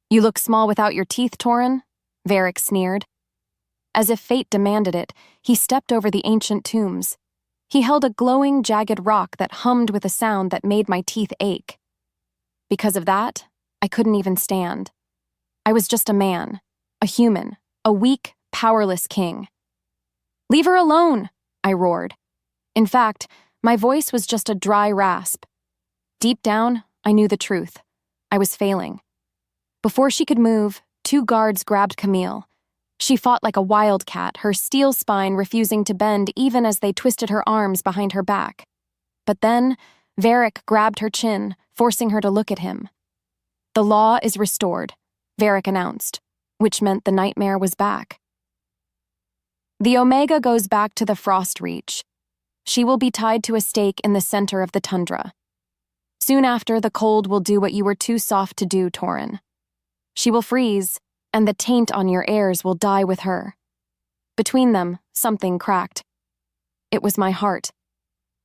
You look small without your teeth, Torin, Varric sneered. As if fate demanded it, he stepped over the ancient tombs. He held a glowing, jagged rock that hummed with a sound that made my teeth ache. Because of that, I couldn't even stand. I was just a man, a human, a weak, powerless king. Leave her alone, I roared. In fact, my voice was just a dry rasp. Deep down, I knew the truth. I was failing. Before she could move, 2 guards grabbed Camille. She fought like a wildcat, her steel spine refusing to bend even as they twisted her arms behind her back. But then, Varric grabbed her chin, forcing her to look at him. The law is restored, Varric announced, which meant the nightmare was back. The Omega goes back to the Frost Reach. She will be tied to a stake in the center of the tundra. Soon after, the cold will do what you were too soft to do, Torin. She will freeze, and the taint on your heirs will die with her. Between them, something cracked. It was my heart.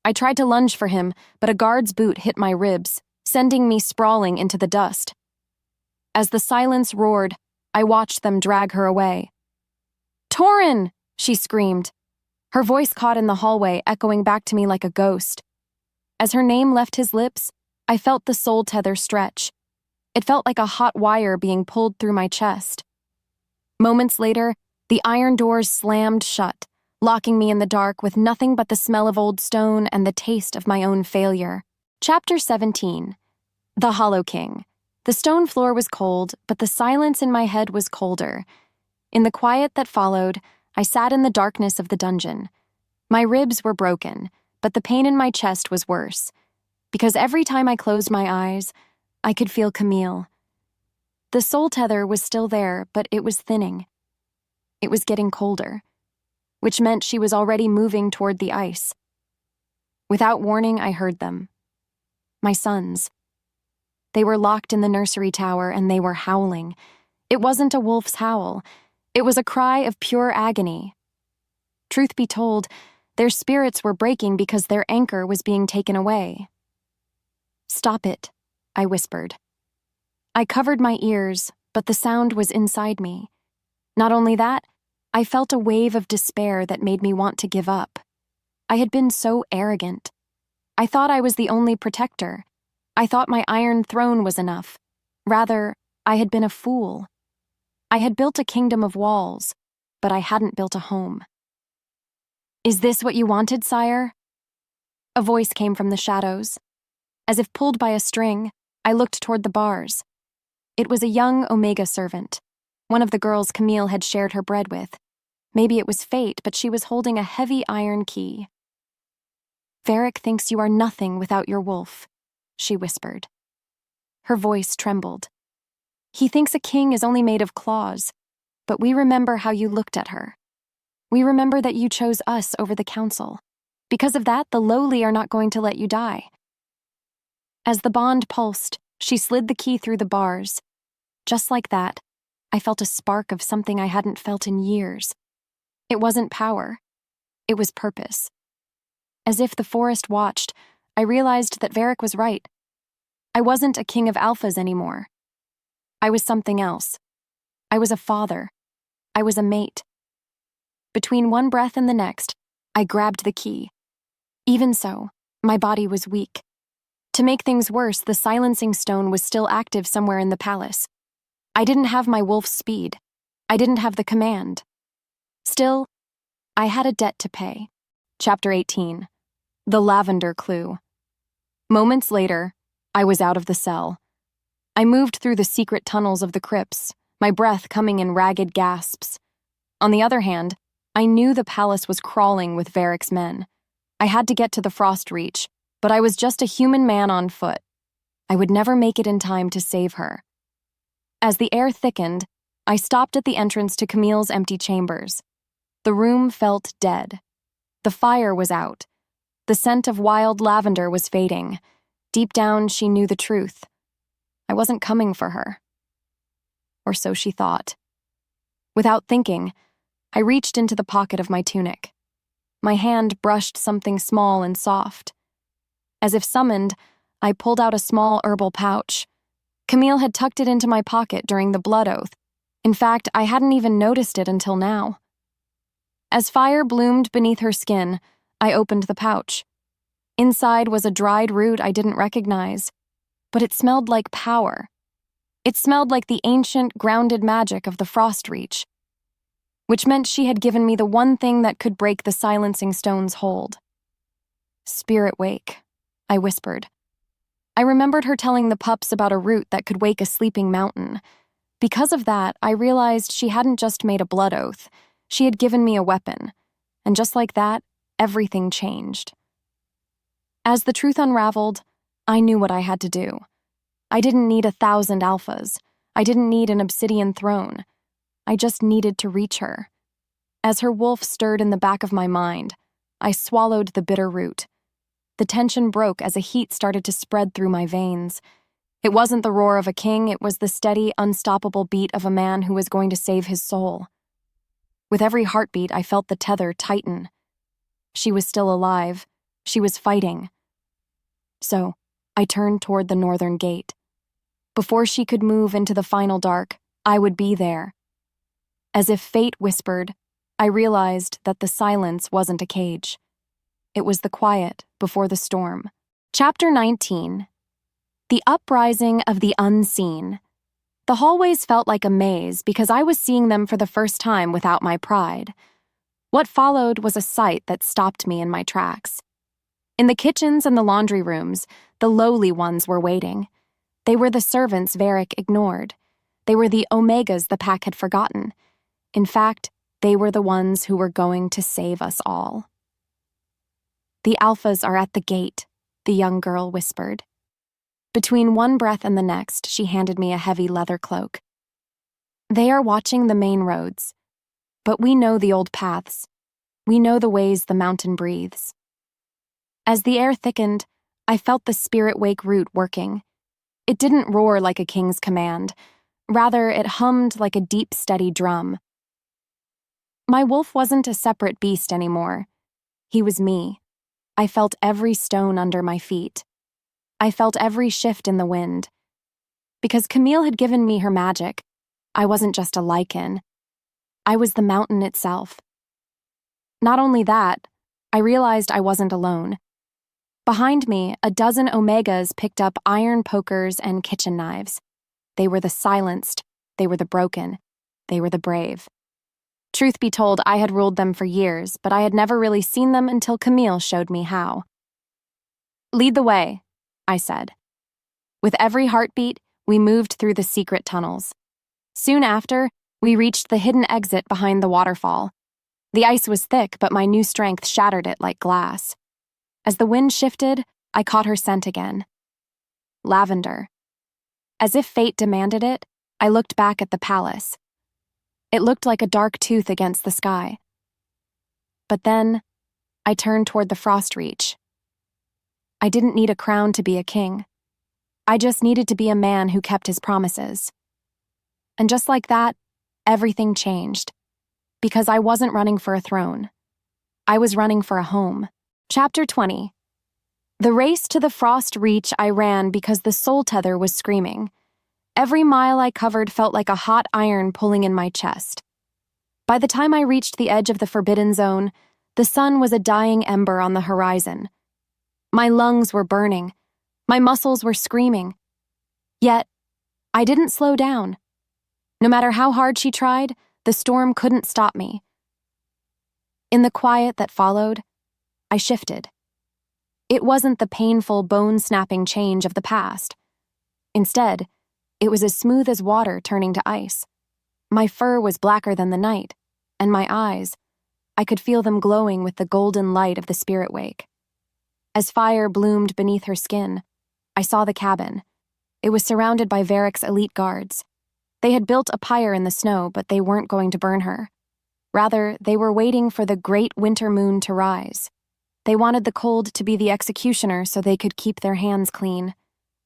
I tried to lunge for him, but a guard's boot hit my ribs, sending me sprawling into the dust. As the silence roared, I watched them drag her away. Torin! She screamed. Her voice caught in the hallway, echoing back to me like a ghost. As her name left his lips, I felt the soul tether stretch. It felt like a hot wire being pulled through my chest. Moments later, the iron doors slammed shut, locking me in the dark with nothing but the smell of old stone and the taste of my own failure. Chapter 17. The Hollow King. The stone floor was cold, but the silence in my head was colder. In the quiet that followed, I sat in the darkness of the dungeon. My ribs were broken, but the pain in my chest was worse, because every time I closed my eyes, I could feel Camille. The soul tether was still there, but it was thinning. It was getting colder, which meant she was already moving toward the ice. Without warning, I heard them. My sons. They were locked in the nursery tower, and they were howling. It wasn't a wolf's howl. It was a cry of pure agony. Truth be told, their spirits were breaking because their anchor was being taken away. "Stop it," I whispered. I covered my ears, but the sound was inside me. Not only that, I felt a wave of despair that made me want to give up. I had been so arrogant. I thought I was the only protector. I thought my iron throne was enough. Rather, I had been a fool. I had built a kingdom of walls, but I hadn't built a home. "Is this what you wanted, sire?" A voice came from the shadows. As if pulled by a string, I looked toward the bars. It was a young Omega servant, one of the girls Camille had shared her bread with. Maybe it was fate, but she was holding a heavy iron key. "Varric thinks you are nothing without your wolf," she whispered. Her voice trembled. "He thinks a king is only made of claws, but we remember how you looked at her. We remember that you chose us over the council. Because of that, the lowly are not going to let you die." As the bond pulsed, she slid the key through the bars. Just like that, I felt a spark of something I hadn't felt in years. It wasn't power. It was purpose. As if the forest watched, I realized that Varric was right. I wasn't a king of alphas anymore. I was something else. I was a father. I was a mate. Between one breath and the next, I grabbed the key. Even so, my body was weak. To make things worse, the silencing stone was still active somewhere in the palace. I didn't have my wolf's speed. I didn't have the command. Still, I had a debt to pay. Chapter 18. The Lavender Clue. Moments later, I was out of the cell. I moved through the secret tunnels of the crypts, my breath coming in ragged gasps. On the other hand, I knew the palace was crawling with Varric's men. I had to get to the Frost Reach, but I was just a human man on foot. I would never make it in time to save her. As the air thickened, I stopped at the entrance to Camille's empty chambers. The room felt dead. The fire was out. The scent of wild lavender was fading. Deep down, she knew the truth. I wasn't coming for her. Or so she thought. Without thinking, I reached into the pocket of my tunic. My hand brushed something small and soft. As if summoned, I pulled out a small herbal pouch. Camille had tucked it into my pocket during the blood oath. In fact, I hadn't even noticed it until now. As fire bloomed beneath her skin, I opened the pouch. Inside was a dried root I didn't recognize, but it smelled like power. It smelled like the ancient, grounded magic of the Frost Reach, which meant she had given me the one thing that could break the silencing stone's hold. "Spirit wake," I whispered. I remembered her telling the pups about a root that could wake a sleeping mountain. Because of that, I realized she hadn't just made a blood oath. She had given me a weapon. And just like that, everything changed. As the truth unraveled, I knew what I had to do. I didn't need 1,000 alphas. I didn't need an obsidian throne. I just needed to reach her. As her wolf stirred in the back of my mind, I swallowed the bitter root. The tension broke as a heat started to spread through my veins. It wasn't the roar of a king, it was the steady, unstoppable beat of a man who was going to save his soul. With every heartbeat, I felt the tether tighten. She was still alive. She was fighting. So, I turned toward the northern gate. Before she could move into the final dark, I would be there. As if fate whispered, I realized that the silence wasn't a cage. It was the quiet before the storm. Chapter 19. The Uprising of the Unseen. The hallways felt like a maze because I was seeing them for the first time without my pride. What followed was a sight that stopped me in my tracks. In the kitchens and the laundry rooms, the lowly ones were waiting. They were the servants Varric ignored. They were the Omegas the pack had forgotten. In fact, they were the ones who were going to save us all. "The alphas are at the gate," the young girl whispered. Between one breath and the next, she handed me a heavy leather cloak. "They are watching the main roads, but we know the old paths. We know the ways the mountain breathes." As the air thickened, I felt the spirit wake root working. It didn't roar like a king's command. Rather, it hummed like a deep, steady drum. My wolf wasn't a separate beast anymore. He was me. I felt every stone under my feet. I felt every shift in the wind. Because Camille had given me her magic, I wasn't just a lichen. I was the mountain itself. Not only that, I realized I wasn't alone. Behind me, a dozen Omegas picked up iron pokers and kitchen knives. They were the silenced, they were the broken, they were the brave. Truth be told, I had ruled them for years, but I had never really seen them until Camille showed me how. "Lead the way," I said. With every heartbeat, we moved through the secret tunnels. Soon after, we reached the hidden exit behind the waterfall. The ice was thick, but my new strength shattered it like glass. As the wind shifted, I caught her scent again. Lavender. As if fate demanded it, I looked back at the palace. It looked like a dark tooth against the sky. But then, I turned toward the frost reach. I didn't need a crown to be a king. I just needed to be a man who kept his promises. And just like that, everything changed. Because I wasn't running for a throne. I was running for a home. Chapter 20. The race to the frost reach I ran because the soul tether was screaming. Every mile I covered felt like a hot iron pulling in my chest. By the time I reached the edge of the forbidden zone, the sun was a dying ember on the horizon. My lungs were burning. My muscles were screaming. Yet, I didn't slow down. No matter how hard she tried, the storm couldn't stop me. In the quiet that followed, I shifted. It wasn't the painful, bone-snapping change of the past. Instead, it was as smooth as water turning to ice. My fur was blacker than the night, and my eyes, I could feel them glowing with the golden light of the spirit wake. As fire bloomed beneath her skin, I saw the cabin. It was surrounded by Varric's elite guards. They had built a pyre in the snow, but they weren't going to burn her. Rather, they were waiting for the great winter moon to rise. They wanted the cold to be the executioner so they could keep their hands clean.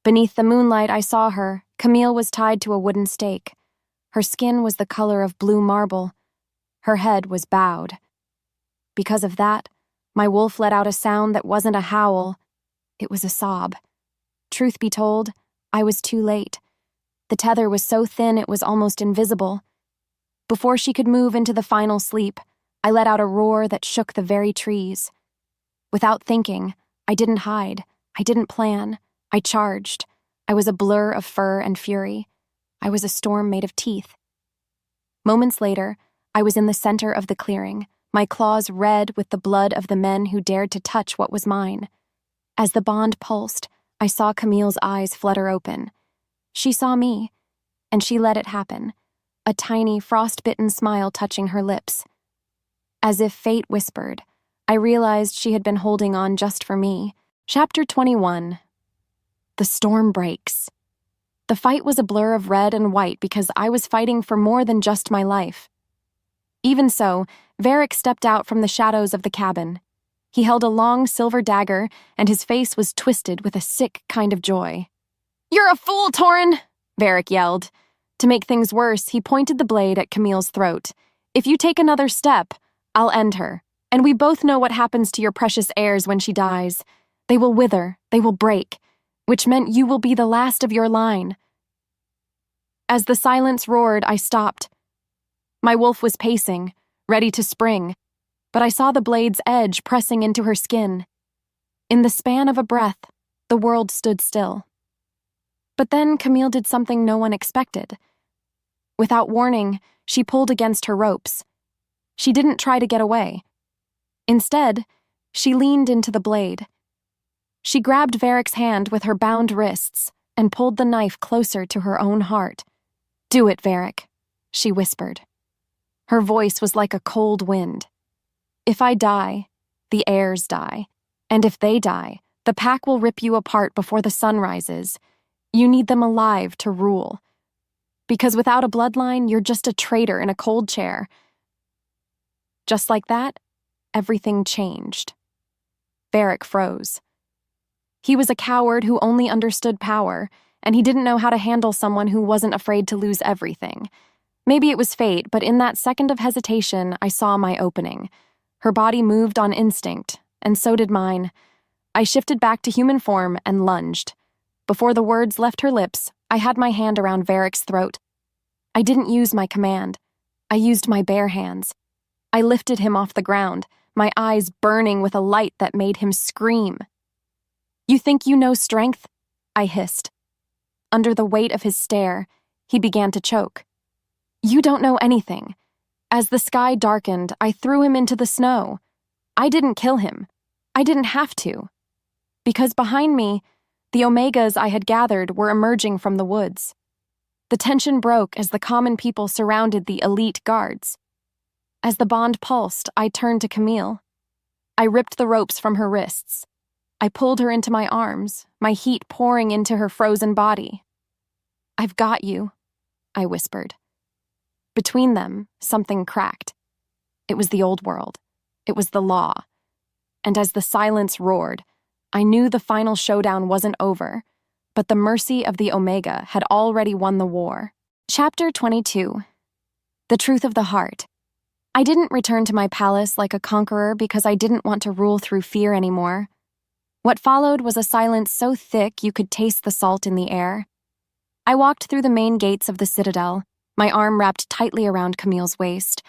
Beneath the moonlight, I saw her. Camille was tied to a wooden stake. Her skin was the color of blue marble. Her head was bowed. Because of that, my wolf let out a sound that wasn't a howl. It was a sob. Truth be told, I was too late. The tether was so thin it was almost invisible. Before she could move into the final sleep, I let out a roar that shook the very trees. Without thinking, I didn't hide. I didn't plan. I charged. I was a blur of fur and fury. I was a storm made of teeth. Moments later, I was in the center of the clearing, my claws red with the blood of the men who dared to touch what was mine. As the bond pulsed, I saw Camille's eyes flutter open. She saw me, and she let it happen, a tiny, frost-bitten smile touching her lips. As if fate whispered, I realized she had been holding on just for me. Chapter 21. The storm breaks. The fight was a blur of red and white because I was fighting for more than just my life. Even so, Werewolf stepped out from the shadows of the cabin. He held a long silver dagger, and his face was twisted with a sick kind of joy. "You're a fool, Torin!" Werewolf yelled. To make things worse, he pointed the blade at Camille's throat. "If you take another step, I'll end her. And we both know what happens to your precious heirs when she dies. They will wither, they will break, which meant you will be the last of your line." As the silence roared, I stopped. My wolf was pacing, ready to spring, but I saw the blade's edge pressing into her skin. In the span of a breath, the world stood still. But then Camille did something no one expected. Without warning, she pulled against her ropes. She didn't try to get away. Instead, she leaned into the blade. She grabbed Werewolf's hand with her bound wrists and pulled the knife closer to her own heart. "Do it, Werewolf," she whispered. Her voice was like a cold wind. "If I die, the heirs die. And if they die, the pack will rip you apart before the sun rises. You need them alive to rule. Because without a bloodline, you're just a traitor in a cold chair." Just like that, everything changed. Werewolf froze. He was a coward who only understood power, and he didn't know how to handle someone who wasn't afraid to lose everything. Maybe it was fate, but in that second of hesitation, I saw my opening. Her body moved on instinct, and so did mine. I shifted back to human form and lunged. Before the words left her lips, I had my hand around Varric's throat. I didn't use my command. I used my bare hands. I lifted him off the ground, my eyes burning with a light that made him scream. "You think you know strength?" I hissed. Under the weight of his stare, he began to choke. "You don't know anything." As the sky darkened, I threw him into the snow. I didn't kill him. I didn't have to. Because behind me, the Omegas I had gathered were emerging from the woods. The tension broke as the common people surrounded the elite guards. As the bond pulsed, I turned to Camille. I ripped the ropes from her wrists. I pulled her into my arms, my heat pouring into her frozen body. "I've got you," I whispered. Between them, something cracked. It was the old world. It was the law. And as the silence roared, I knew the final showdown wasn't over, but the mercy of the Omega had already won the war. Chapter 22. The Truth of the Heart. I didn't return to my palace like a conqueror because I didn't want to rule through fear anymore. What followed was a silence so thick you could taste the salt in the air. I walked through the main gates of the Citadel, my arm wrapped tightly around Camille's waist.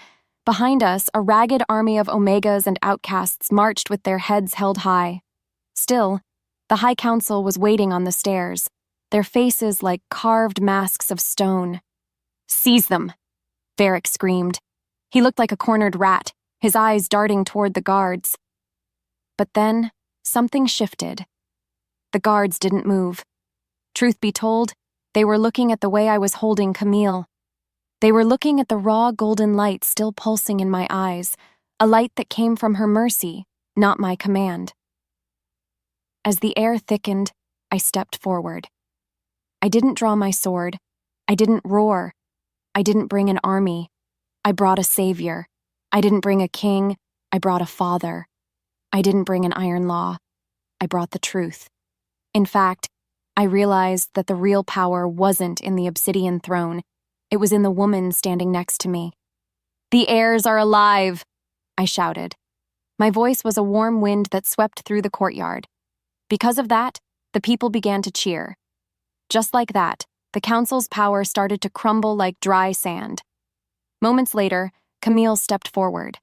Behind us, a ragged army of Omegas and outcasts marched with their heads held high. Still, the High Council was waiting on the stairs, their faces like carved masks of stone. "Seize them!" Varric screamed. He looked like a cornered rat, his eyes darting toward the guards. But then, something shifted. The guards didn't move. Truth be told, they were looking at the way I was holding Camille. They were looking at the raw golden light still pulsing in my eyes, a light that came from her mercy, not my command. As the air thickened, I stepped forward. I didn't draw my sword. I didn't roar. I didn't bring an army. I brought a savior. I didn't bring a king. I brought a father. I didn't bring an iron law. I brought the truth. In fact, I realized that the real power wasn't in the obsidian throne. It was in the woman standing next to me. "The heirs are alive!" I shouted. My voice was a warm wind that swept through the courtyard. Because of that, the people began to cheer. Just like that, the council's power started to crumble like dry sand. Moments later, Camille stepped forward.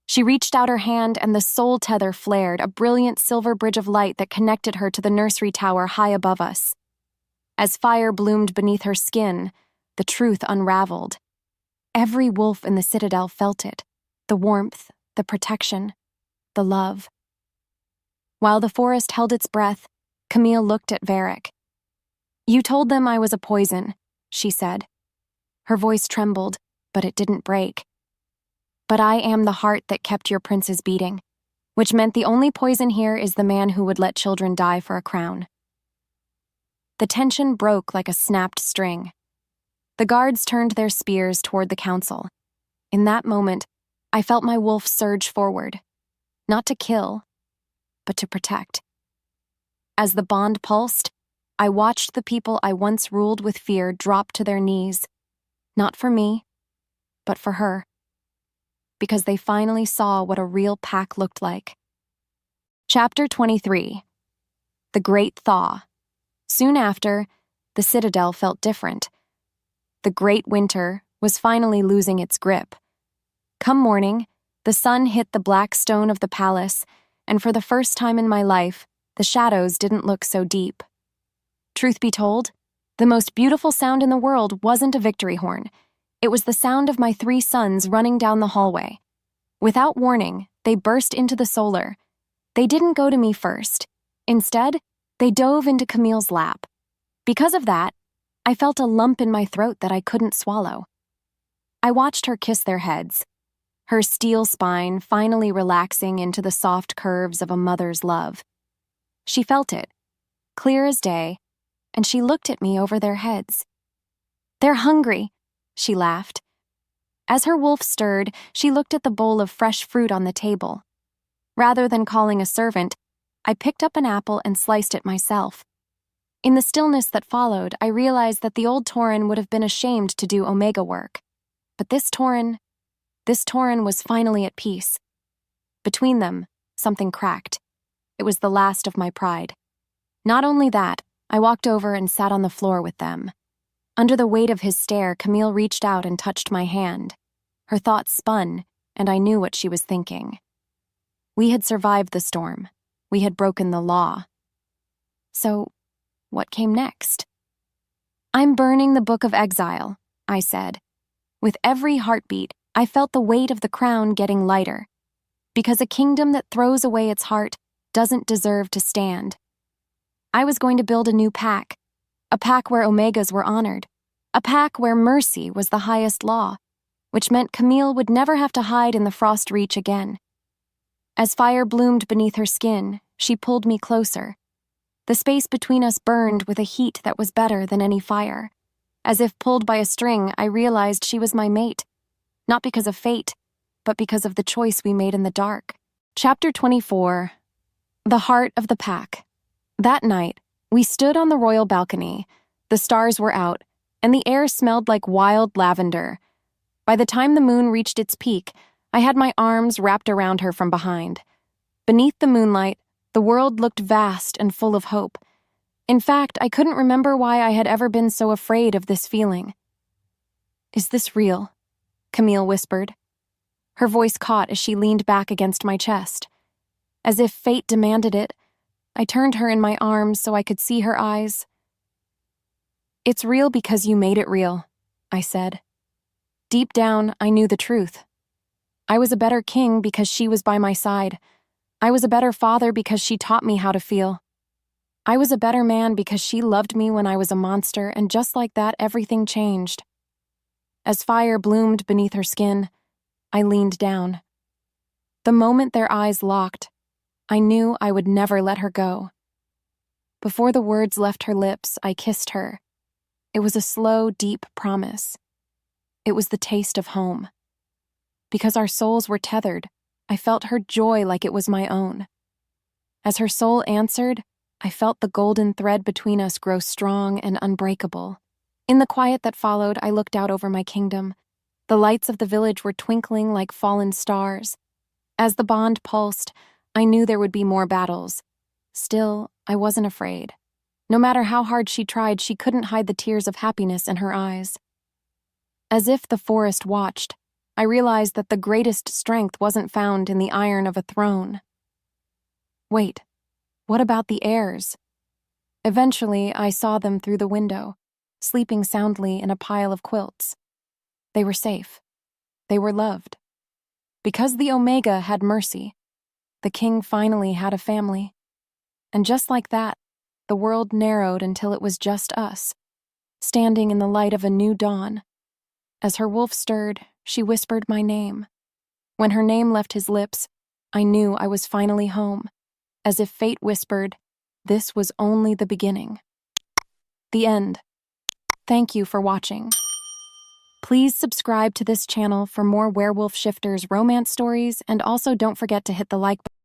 She reached out her hand and the soul tether flared, a brilliant silver bridge of light that connected her to the nursery tower high above us. As fire bloomed beneath her skin, the truth unraveled. Every wolf in the Citadel felt it, the warmth, the protection, the love. While the forest held its breath, Camille looked at Varric. "You told them I was a poison," she said. Her voice trembled, but it didn't break. "But I am the heart that kept your princes beating, which meant the only poison here is the man who would let children die for a crown." The tension broke like a snapped string. The guards turned their spears toward the council. In that moment, I felt my wolf surge forward, not to kill, but to protect. As the bond pulsed, I watched the people I once ruled with fear drop to their knees, not for me, but for her, because they finally saw what a real pack looked like. Chapter 23. The Great Thaw. Soon after, the Citadel felt different. The great winter was finally losing its grip. Come morning, the sun hit the black stone of the palace, and for the first time in my life, the shadows didn't look so deep. Truth be told, the most beautiful sound in the world wasn't a victory horn. It was the sound of my 3 sons running down the hallway. Without warning, they burst into the solar. They didn't go to me first. Instead, they dove into Camille's lap. Because of that, I felt a lump in my throat that I couldn't swallow. I watched her kiss their heads, her steel spine finally relaxing into the soft curves of a mother's love. She felt it, clear as day, and she looked at me over their heads. "They're hungry," she laughed. As her wolf stirred, she looked at the bowl of fresh fruit on the table. Rather than calling a servant, I picked up an apple and sliced it myself. In the stillness that followed, I realized that the old Torin would have been ashamed to do Omega work. But this Torin was finally at peace. Between them, something cracked. It was the last of my pride. Not only that, I walked over and sat on the floor with them. Under the weight of his stare, Camille reached out and touched my hand. Her thoughts spun, and I knew what she was thinking. We had survived the storm. We had broken the law. So, what came next? "I'm burning the Book of Exile," I said. With every heartbeat, I felt the weight of the crown getting lighter. Because a kingdom that throws away its heart doesn't deserve to stand. I was going to build a new pack, a pack where Omegas were honored, a pack where mercy was the highest law, which meant Camille would never have to hide in the frost reach again. As fire bloomed beneath her skin, she pulled me closer. The space between us burned with a heat that was better than any fire. As if pulled by a string, I realized she was my mate, not because of fate, but because of the choice we made in the dark. Chapter 24. The Heart of the Pack. That night, we stood on the royal balcony. The stars were out, and the air smelled like wild lavender. By the time the moon reached its peak, I had my arms wrapped around her from behind. Beneath the moonlight, the world looked vast and full of hope. In fact, I couldn't remember why I had ever been so afraid of this feeling. "Is this real?" Camille whispered. Her voice caught as she leaned back against my chest. As if fate demanded it, I turned her in my arms so I could see her eyes. "It's real because you made it real," I said. Deep down, I knew the truth. I was a better king because she was by my side. I was a better father because she taught me how to feel. I was a better man because she loved me when I was a monster, and just like that, everything changed. As fire bloomed beneath her skin, I leaned down. The moment their eyes locked, I knew I would never let her go. Before the words left her lips, I kissed her. It was a slow, deep promise. It was the taste of home. Because our souls were tethered, I felt her joy like it was my own. As her soul answered, I felt the golden thread between us grow strong and unbreakable. In the quiet that followed, I looked out over my kingdom. The lights of the village were twinkling like fallen stars. As the bond pulsed, I knew there would be more battles. Still, I wasn't afraid. No matter how hard she tried, she couldn't hide the tears of happiness in her eyes. As if the forest watched, I realized that the greatest strength wasn't found in the iron of a throne. Wait, what about the heirs? Eventually, I saw them through the window, sleeping soundly in a pile of quilts. They were safe. They were loved. Because the Omega had mercy, the king finally had a family. And just like that, the world narrowed until it was just us, standing in the light of a new dawn. As her wolf stirred, she whispered my name. When her name left his lips, I knew I was finally home. As if fate whispered, this was only the beginning. The end. Thank you for watching. Please subscribe to this channel for more Werewolf Shifters romance stories, and also don't forget to hit the like button.